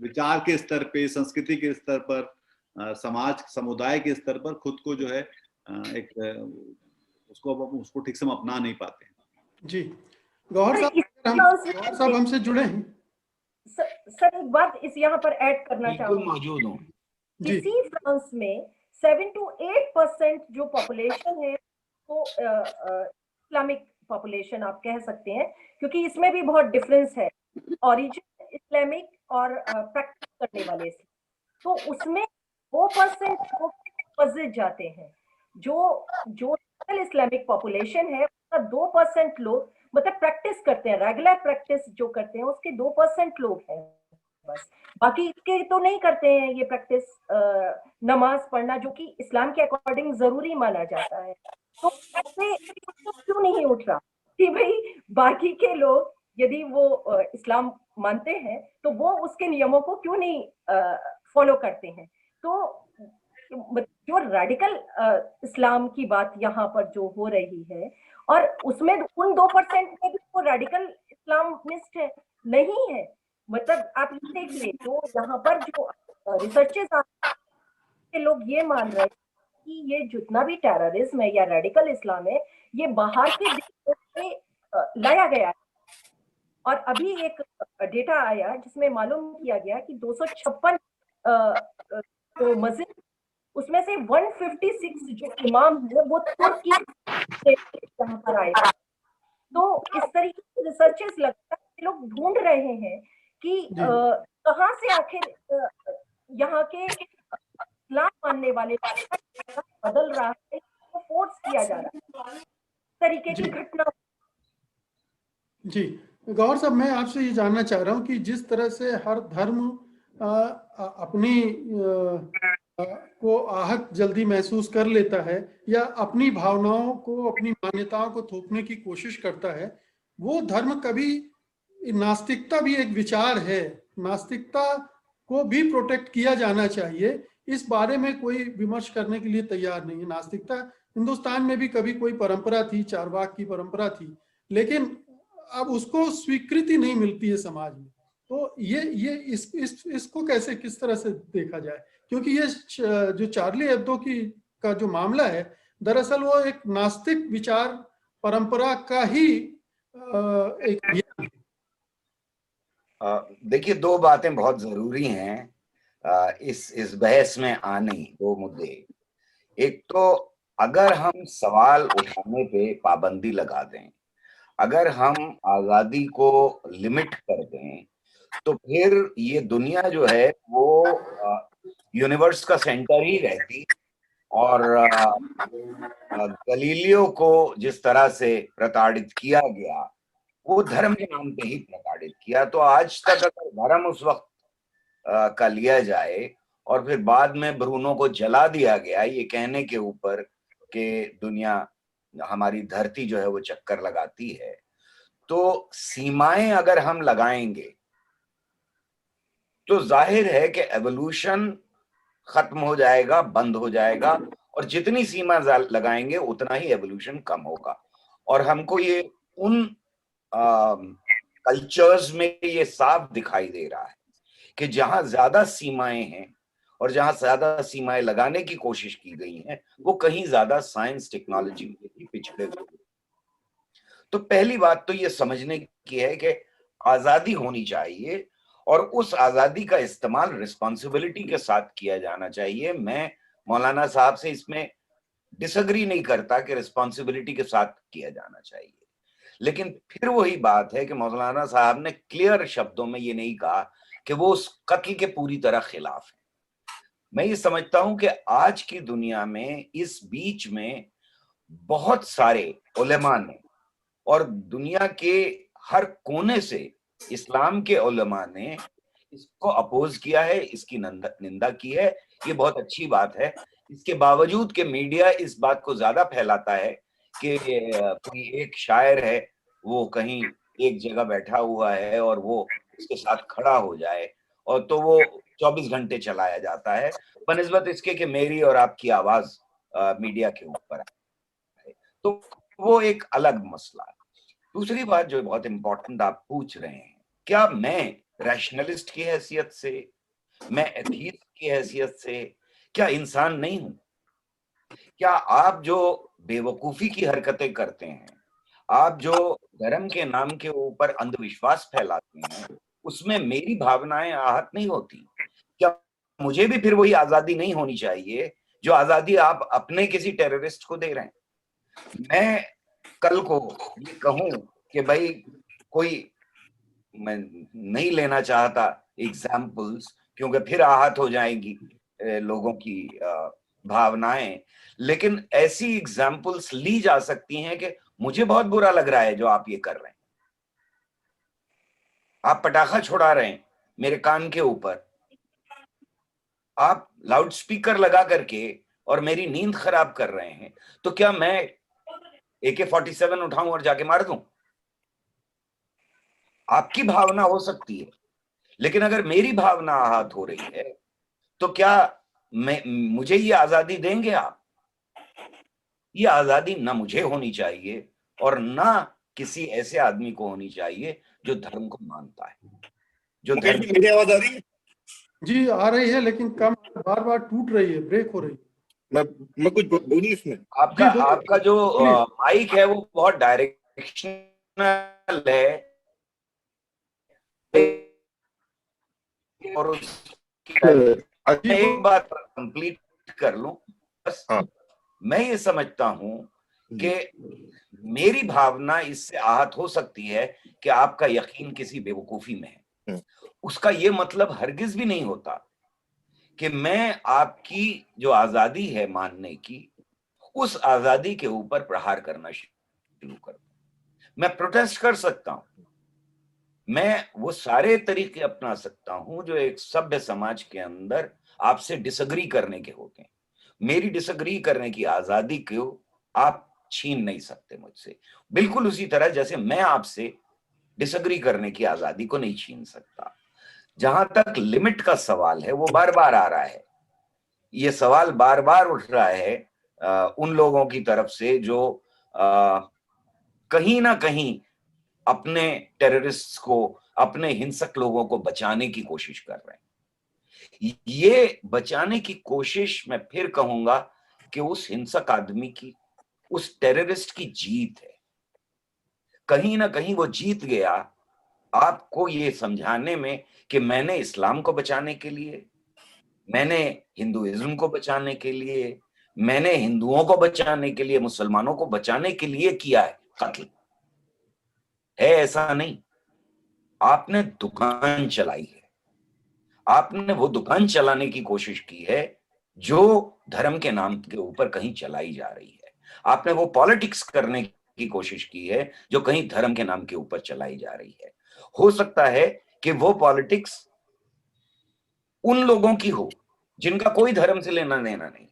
B: विचार के स्तर पे, संस्कृति के स्तर पर, समाज समुदाय के स्तर पर खुद को जो है उसको ठीक से हम अपना नहीं पाते हैं।
A: जी गौहर साहब हमसे जुड़े हैं।
E: सर एक बात इस यहाँ पर ऐड करना चाहूंगी,
C: मौजूद हूँ।
E: इसी फ्रांस में 7 to 8% जो पॉपुलेशन है वो इस्लामिक पॉपुलेशन आप कह सकते हैं, क्योंकि इसमें भी बहुत डिफरेंस है, ओरिजिन इस्लामिक और प्रैक्टिस करने वाले। तो उसमें 2% लोग मस्जिद जाते हैं, जो इस्लामिक पॉपुलेशन है उसका 2% लोग मतलब प्रैक्टिस करते हैं, रेगुलर प्रैक्टिस जो करते हैं उसके 2% लोग हैं बस, बाकी इसके तो नहीं करते हैं ये प्रैक्टिस, नमाज पढ़ना जो कि इस्लाम के अकॉर्डिंग जरूरी माना जाता है। तो ऐसे तो क्यों नहीं उठ रहा कि भाई बाकी के लोग यदि वो इस्लाम मानते हैं तो वो उसके नियमों को क्यों नहीं फॉलो करते हैं। तो जो रेडिकल इस्लाम की बात यहाँ पर जो हो रही है, और उसमें उन 2% में भी वो रेडिकल इस्लामिस्ट है नहीं है। मतलब आप ये देखिए, तो यहाँ पर जो रिसर्चेस के लोग ये मान रहे हैं कि ये जितना भी टेररिज्म है या रेडिकल इस्लाम है, ये बाहर के देशों से लाया गया है। और अभी एक डेटा आया जिसमें मालूम किया गया कि 256 जो मस्जिद, उसमें से 156 जो इमाम है वो तुर्की से यहाँ पर आए। तो इस तरीके के रिसर्चेस लगता है लोग ढूंढ रहे हैं कि कहाँ से आखिर यहाँ के इस्लाम मानने वाले बदल रहा है, तो फोर्स किया जा रहा है, इस तरीके की घटना।
A: जी गौर साहब, मैं आपसे ये जानना चाह रहा हूँ कि जिस तरह से हर धर्म अपनी को आहत जल्दी महसूस कर लेता है या अपनी भावनाओं को, अपनी मान्यताओं को थोपने की कोशिश करता है, वो धर्म कभी, नास्तिकता भी एक विचार है, नास्तिकता को भी प्रोटेक्ट किया जाना चाहिए, इस बारे में कोई विमर्श करने के लिए तैयार नहीं है। नास्तिकता हिंदुस्तान में भी कभी कोई परंपरा थी, चारवाक की परंपरा थी, लेकिन अब उसको स्वीकृति नहीं मिलती है समाज में। तो ये इसको कैसे, किस तरह से देखा जाए? क्योंकि ये जो चार्ली एब्दो का जो मामला है, दरअसल वो एक नास्तिक विचार परंपरा का ही एक।
C: देखिए, दो बातें बहुत जरूरी हैं इस बहस में आनी, दो मुद्दे। एक तो अगर हम सवाल उठाने पे पाबंदी लगा दें, अगर हम आजादी को लिमिट कर दें, तो फिर ये दुनिया जो है वो यूनिवर्स का सेंटर ही रहती, और गलीलियो को जिस तरह से प्रताड़ित किया गया, वो धर्म के नाम पे ही प्रताड़ित किया। तो आज तक अगर धर्म उस वक्त का लिया जाए और फिर बाद में ब्रूनो को जला दिया गया ये कहने के ऊपर कि दुनिया, हमारी धरती जो है वो चक्कर लगाती है, तो सीमाएं अगर हम लगाएंगे तो जाहिर है कि एवोल्यूशन खत्म हो जाएगा, बंद हो जाएगा, और जितनी सीमा लगाएंगे उतना ही एवोल्यूशन कम होगा। और हमको ये उन कल्चर्स में ये साफ दिखाई दे रहा है कि जहां ज्यादा सीमाएं हैं और जहां ज्यादा सीमाएं लगाने की कोशिश की गई हैं, वो कहीं ज्यादा साइंस टेक्नोलॉजी में ही पिछड़े हुए। तो पहली बात तो ये समझने की है कि आजादी होनी चाहिए और उस आजादी का इस्तेमाल रिस्पॉन्सिबिलिटी के साथ किया जाना चाहिए। मैं मौलाना साहब से इसमें डिसएग्री नहीं करता कि रिस्पॉन्सिबिलिटी के साथ किया जाना चाहिए, लेकिन फिर वही बात है कि मौलाना साहब ने क्लियर शब्दों में ये नहीं कहा कि वो उस कत्ल के पूरी तरह खिलाफ है। मैं ये समझता हूं कि आज की दुनिया में इस बीच में बहुत सारे उलेमा ने और दुनिया के हर कोने से इस्लाम के उलेमा ने इसको अपोज किया है, इसकी निंदा की है। ये बहुत अच्छी बात है। इसके बावजूद कि मीडिया इस बात को ज्यादा फैलाता है कि कोई एक शायर है, वो कहीं एक जगह बैठा हुआ है और वो उसके साथ खड़ा हो जाए, और तो वो 24 घंटे चलाया जाता है बनिस्बत इसके कि मेरी और आपकी आवाज मीडिया के ऊपर है। तो वो एक अलग मसला है। दूसरी बात जो बहुत इंपॉर्टेंट आप पूछ रहे हैं, क्या मैं रैशनलिस्ट की हैसियत से, मैं एथीस्ट की हैसियत से क्या इंसान नहीं हूं? क्या आप जो बेवकूफी की हरकतें करते हैं, आप जो धर्म के नाम के ऊपर अंधविश्वास फैलाते हैं, उसमें मेरी भावनाएं आहत नहीं होती? क्या मुझे भी फिर वही आजादी नहीं होनी चाहिए जो आजादी आप अपने किसी टेररिस्ट को दे रहे हैं? मैं कल को ये कहूं कि भाई कोई, मैं नहीं लेना चाहता एग्जाम्पल्स क्योंकि फिर आहत हो जाएंगी लोगों की भावनाएं, लेकिन ऐसी एग्जाम्पल्स ली जा सकती हैं कि मुझे बहुत बुरा लग रहा है जो आप ये कर रहे हैं। आप पटाखा छुड़ा रहे हैं मेरे कान के ऊपर, आप लाउड स्पीकर लगा करके और मेरी नींद खराब कर रहे हैं, तो क्या मैं AK-47 उठाऊं और जाके मार दूं? आपकी भावना हो सकती है, लेकिन अगर मेरी भावना आहत हो रही है तो क्या मुझे ये आजादी देंगे आप? ये आजादी ना मुझे होनी चाहिए और ना किसी ऐसे आदमी को होनी चाहिए जो धर्म को मानता है, जो धर्म।
F: मेरी आवाज आ रही है?
A: जी आ रही है, लेकिन कम, बार बार टूट रही है, ब्रेक हो रही है।
F: मैं कुछ बोलूं इसमें?
C: आपका जो माइक है वो बहुत डायरेक्शनल है और एक बात कंप्लीट कर लूं बस।
F: हाँ।
C: मैं ये समझता हूं कि मेरी भावना इससे आहत हो सकती है कि आपका यकीन किसी बेवकूफी में है। उसका ये मतलब हरगिज भी नहीं होता कि मैं आपकी जो आजादी है मानने की, उस आजादी के ऊपर प्रहार करना शुरू कर दूं। मैं प्रोटेस्ट कर सकता हूं, मैं वो सारे तरीके अपना सकता हूं जो एक सभ्य समाज के अंदर आपसे डिसएग्री करने के होते हैं। मेरी डिसएग्री करने की आजादी को आप छीन नहीं सकते मुझसे, बिल्कुल उसी तरह जैसे मैं आपसे डिसएग्री करने की आजादी को नहीं छीन सकता। जहां तक लिमिट का सवाल है वो बार बार आ रहा है। ये सवाल बार बार उठ रहा है उन लोगों की तरफ से जो कहीं ना कहीं अपने टेररिस्ट को, अपने हिंसक लोगों को बचाने की कोशिश कर रहे हैं। ये बचाने की कोशिश, मैं फिर कहूंगा कि उस हिंसक आदमी की, उस टेररिस्ट की जीत है। कहीं ना कहीं वो जीत गया आपको ये समझाने में कि मैंने इस्लाम को बचाने के लिए, मैंने हिंदुइज्म को बचाने के लिए, मैंने हिंदुओं को बचाने के लिए, मुसलमानों को बचाने के लिए किया है कत्ल। है ऐसा नहीं। आपने दुकान चलाई है, आपने वो दुकान चलाने की कोशिश की है जो धर्म के नाम के ऊपर कहीं चलाई जा रही है। आपने वो पॉलिटिक्स करने की कोशिश की है जो कहीं धर्म के नाम के ऊपर चलाई जा रही है। हो सकता है कि वो पॉलिटिक्स उन लोगों की हो जिनका कोई धर्म से लेना देना नहीं।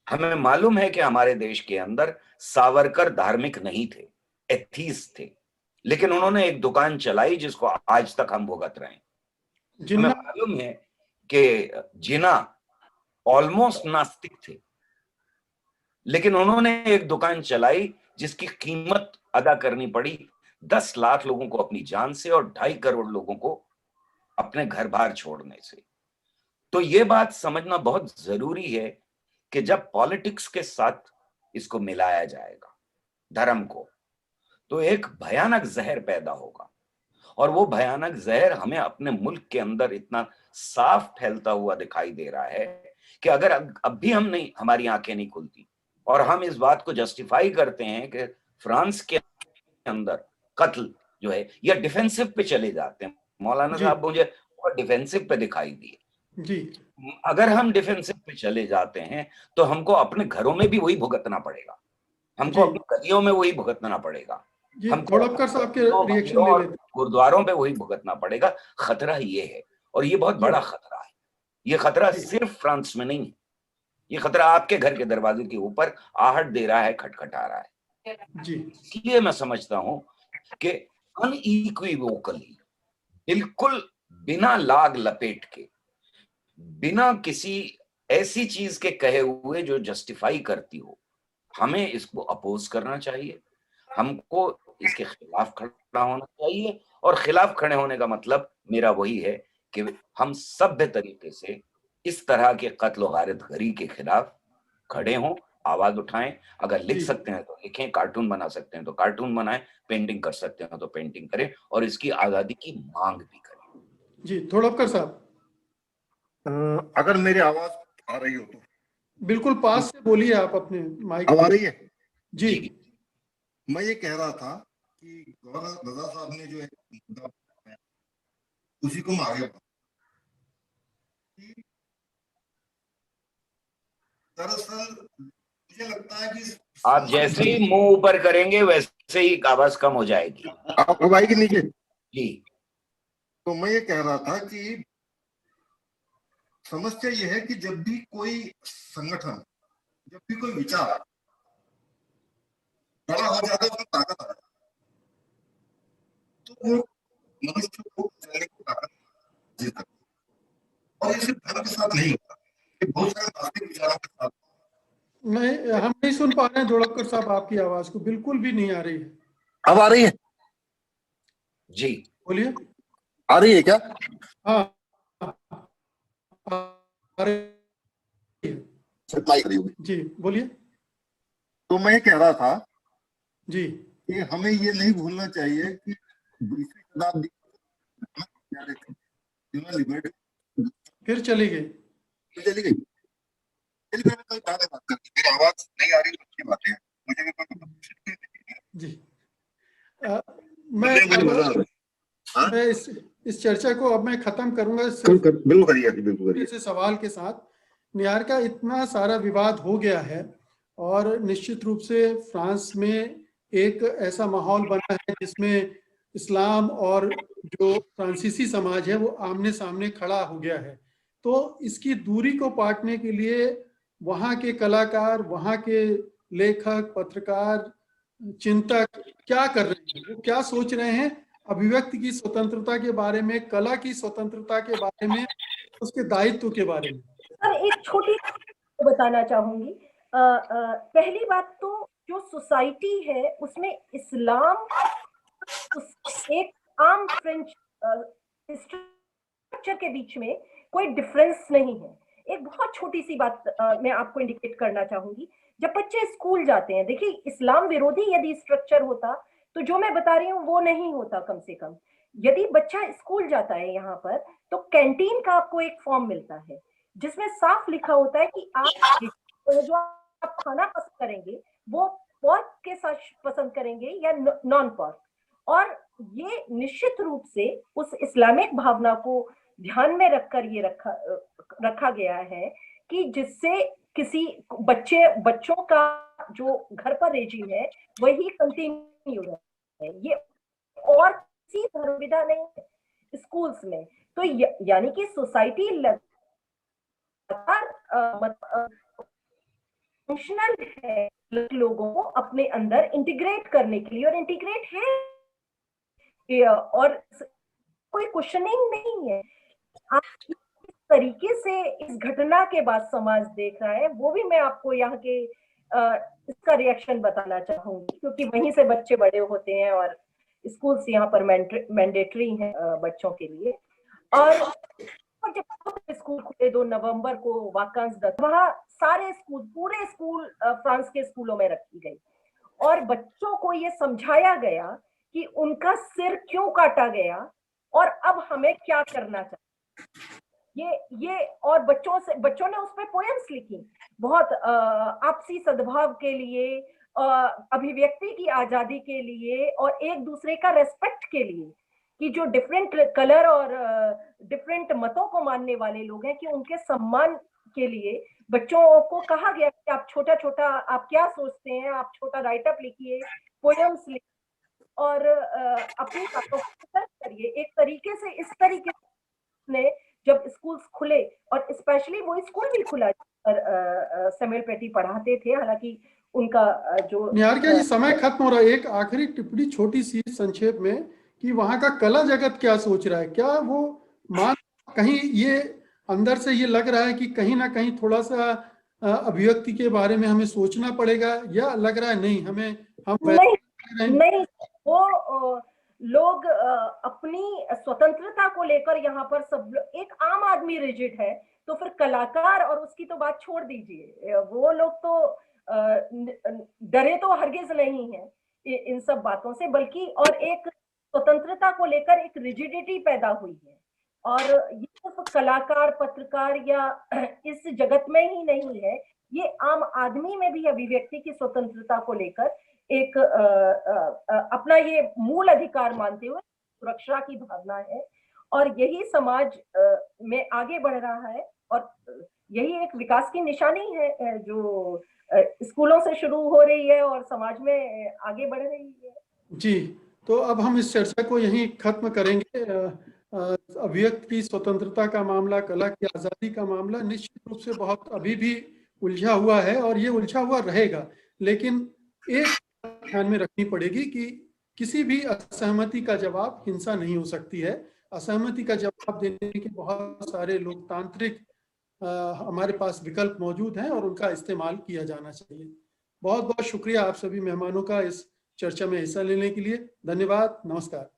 C: हमें मालूम है कि हमारे देश के अंदर सावरकर धार्मिक नहीं थे, एथीस्ट थे, लेकिन उन्होंने एक दुकान चलाई जिसको आज तक हम भुगत रहे हैं। हमें
A: जिन्ना
C: मालूम है कि जिन्ना ऑलमोस्ट नास्तिक थे, लेकिन उन्होंने एक दुकान चलाई जिसकी कीमत अदा करनी पड़ी 10 लाख लोगों को अपनी जान से और 2.5 करोड़ लोगों को अपने घर बार छोड़ने से। तो ये बात समझना बहुत जरूरी है कि जब पॉलिटिक्स के साथ इसको मिलाया जाएगा, धर्म को, तो एक भयानक जहर पैदा होगा। और वो भयानक जहर हमें अपने मुल्क के अंदर इतना साफ फैलता हुआ दिखाई दे रहा है कि अगर अब भी हमारी आंखें नहीं खुलती और हम इस बात को जस्टिफाई करते हैं कि फ्रांस के अंदर कत्ल जो है, या डिफेंसिव पे चले जाते हैं। मौलाना साहब मुझे बहुत डिफेंसिव पे दिखाई दिए
A: जी।
C: अगर हम डिफेंसिव पे चले जाते हैं तो हमको अपने घरों में भी वही भुगतना पड़ेगा, हमको अपनी गलियों में वही भुगतना पड़ेगा, हमको
A: गोलबकर साहब के रिएक्शन ले लेते,
C: गुरुद्वारों पे वही भुगतना पड़ेगा। खतरा ये है, और ये बहुत बड़ा खतरा है। ये खतरा सिर्फ फ्रांस में नहीं है, ये खतरा आपके घर के दरवाजे के ऊपर आहट दे रहा है, खटखटा रहा है। इसलिए मैं समझता हूं कि अनइक्विवोकली, बिल्कुल बिना लाग लपेट के, बिना किसी ऐसी चीज के कहे हुए जो जस्टिफाई करती हो, हमें इसको अपोज करना चाहिए। हमको इसके खिलाफ खड़ा होना चाहिए। और खिलाफ खड़े होने का मतलब मेरा वही है कि हम सभ्य तरीके से इस तरह के कत्ल गारत गरी के खिलाफ खड़े हों, आवाज उठाएं। अगर लिख सकते हैं तो लिखें, कार्टून बना सकते हैं तो कार्टून बनाएं, पेंटिंग कर सकते हैं तो पेंटिंग करें, और इसकी आजादी की मांग भी करें।
A: जी थोड़पकर साहब,
F: अगर मेरी आवाज आ रही हो तो
A: बिल्कुल पास से बोलिए आप अपने माइक।
F: आ रही है
A: जी।
F: मैं ये कह रहा था कि गवर्नर रजा साहब ने जो एक उसी को मैं आगे दरअसल मुझे लगता है कि
C: आप जैसे ही मुंह ऊपर करेंगे वैसे ही आवाज कम हो जाएगी।
F: अब आएगी नीचे
C: जी।
F: तो मैं ये कह रहा था कि समस्या ये है कि जब भी कोई संगठन, जब भी कोई विचार बड़ा हो जाता है, उसमें ताकत आ जाती है, तो वो मनुष्य को चलने की ताकत जीता है। और ये सिर्फ धर्म के साथ नहीं होता, ये बहुत सारे नास्तिक विचारों के साथ।
A: नहीं, हम नहीं सुन पा रहे हैं धोड़पकर साहब, आपकी आवाज को बिल्कुल भी नहीं आ रही है।
F: अब आ रही है?
C: जी
A: बोलिए।
F: आ रही है क्या?
A: हाँ आ रही है।
F: सप्लाई करी होगी।
A: जी बोलिए।
F: तो मैं ये कह रहा था
A: जी
F: कि हमें ये नहीं भूलना चाहिए कि 20वीं शताब्दी
A: फिर चली गई।
F: चली गई। बात करती, मेरी आवाज नहीं आ रही तो अच्छी बात है, मुझे भी कोई
A: जी मैं इस चर्चा को अब मैं खत्म करूंगा। बिल्कुल इस सवाल के साथ, निहार का इतना सारा विवाद हो गया है और निश्चित रूप से फ्रांस में एक ऐसा माहौल बना है जिसमें इस्लाम और जो फ्रांसीसी समाज है वो आमने सामने खड़ा हो गया है। तो इसकी दूरी को पाटने के लिए वहाँ के कलाकार, वहाँ के लेखक, पत्रकार, चिंतक क्या कर रहे हैं, वो क्या सोच रहे हैं, अभिव्यक्ति की स्वतंत्रता के बारे में, कला की स्वतंत्रता के बारे में, उसके दायित्व के बारे में?
E: सर एक छोटी बताना चाहूंगी। पहली बात तो जो सोसाइटी है उसमें इस्लाम एक आम फ्रेंच स्ट्रक्चर के बीच में कोई डिफरेंस नहीं है। एक बहुत छोटी सी बात मैं आपको इंडिकेट करना चाहूंगी। जब बच्चे स्कूल जाते हैं, देखिए इस्लाम विरोधी यदि स्ट्रक्चर होता तो जो मैं बता रही हूँ वो नहीं होता। कम से कम यदि बच्चा स्कूल जाता है यहाँ पर तो कैंटीन का आपको एक फॉर्म मिलता है जिसमें साफ लिखा होता है कि आप जो आप खाना पसंद करेंगे वो पोर्क के साथ पसंद करेंगे या नॉन पोर्क। और ये निश्चित रूप से उस इस्लामिक भावना को ध्यान में रखकर ये रखा गया है कि जिससे किसी बच्चों का जो घर पर रेजिम है वही कंटिन्यू रहे। ये और किसी धर्म विधा नहीं है स्कूल्स में। तो यानी कि सोसाइटी लगातार फंक्शनल है लोगों को अपने अंदर इंटीग्रेट करने के लिए, और इंटीग्रेट है और कोई क्वेश्चनिंग नहीं है। आप किस तरीके से इस घटना के बाद समाज देख रहा है वो भी मैं आपको यहाँ के इसका रिएक्शन बताना चाहूंगी, क्योंकि वहीं से बच्चे बड़े होते हैं और स्कूल्स यहाँ पर मैंडेटरी हैं बच्चों के लिए। और जब स्कूल खुले 2 नवंबर को वाकांश वहाँ सारे स्कूल, पूरे स्कूल फ्रांस के स्कूलों में रखी गई और बच्चों को ये समझाया गया कि उनका सिर क्यों काटा गया और अब हमें क्या करना चाहिए। ये और बच्चों ने उस पर पोएम्स लिखी बहुत आपसी सद्भाव के लिए, अभिव्यक्ति की आजादी के लिए और एक दूसरे का रेस्पेक्ट के लिए, कि जो डिफरेंट कलर और डिफरेंट मतों को मानने वाले लोग हैं कि उनके सम्मान के लिए बच्चों को कहा गया कि आप छोटा आप क्या सोचते हैं, आप छोटा राइटअप लिखिए, पोएम्स लिखिए और अपनी बातों को करिए। एक तरीके से इस तरीके ने जब स्कूल्स खुले, और स्पेशली वो स्कूल भी खुला सैमुअल पेटी पढ़ाते थे, हालांकि उनका जो
A: निहारिका जी समय खत्म हो रहा है। एक आखिरी टिप्पणी छोटी सी संक्षेप में कि वहां का कला जगत क्या सोच रहा है? क्या वो कहीं ये अंदर से ये लग रहा है कि कहीं ना कहीं थोड़ा सा अभिव्यक्ति के बारे में हमें सोचना पड़ेगा, या लग रहा है नहीं हमें
E: नहीं वो लोग अपनी स्वतंत्रता को लेकर यहाँ पर सब एक आम आदमी रिजिड है, तो फिर कलाकार और उसकी तो बात छोड़ दीजिए, वो लोग तो डरे तो हरगिज नहीं है इन सब बातों से, बल्कि और एक स्वतंत्रता को लेकर एक रिजिडिटी पैदा हुई है। और ये सिर्फ कलाकार, पत्रकार या इस जगत में ही नहीं है, ये आम आदमी में भी अभिव्यक्ति की स्वतंत्रता को लेकर एक अपना ये मूल अधिकार मानते हुए सुरक्षा की भावना है, और यही समाज में आगे बढ़ रहा है और यही एक विकास की निशानी है जो स्कूलों से शुरू हो रही है और समाज में आगे बढ़ रही है।
A: जी, तो अब हम इस चर्चा को यहीं खत्म करेंगे। अभिव्यक्ति की स्वतंत्रता का मामला, कला की आजादी का मामला निश्चित रूप से बहुत अभी भी उलझा हुआ है और ये उलझा हुआ रहेगा, लेकिन एक ध्यान में रखनी पड़ेगी कि किसी भी असहमति का जवाब हिंसा नहीं हो सकती है। असहमति का जवाब देने के बहुत सारे लोकतांत्रिक हमारे पास विकल्प मौजूद हैं और उनका इस्तेमाल किया जाना चाहिए। बहुत बहुत शुक्रिया आप सभी मेहमानों का इस चर्चा में हिस्सा लेने के लिए। धन्यवाद। नमस्कार।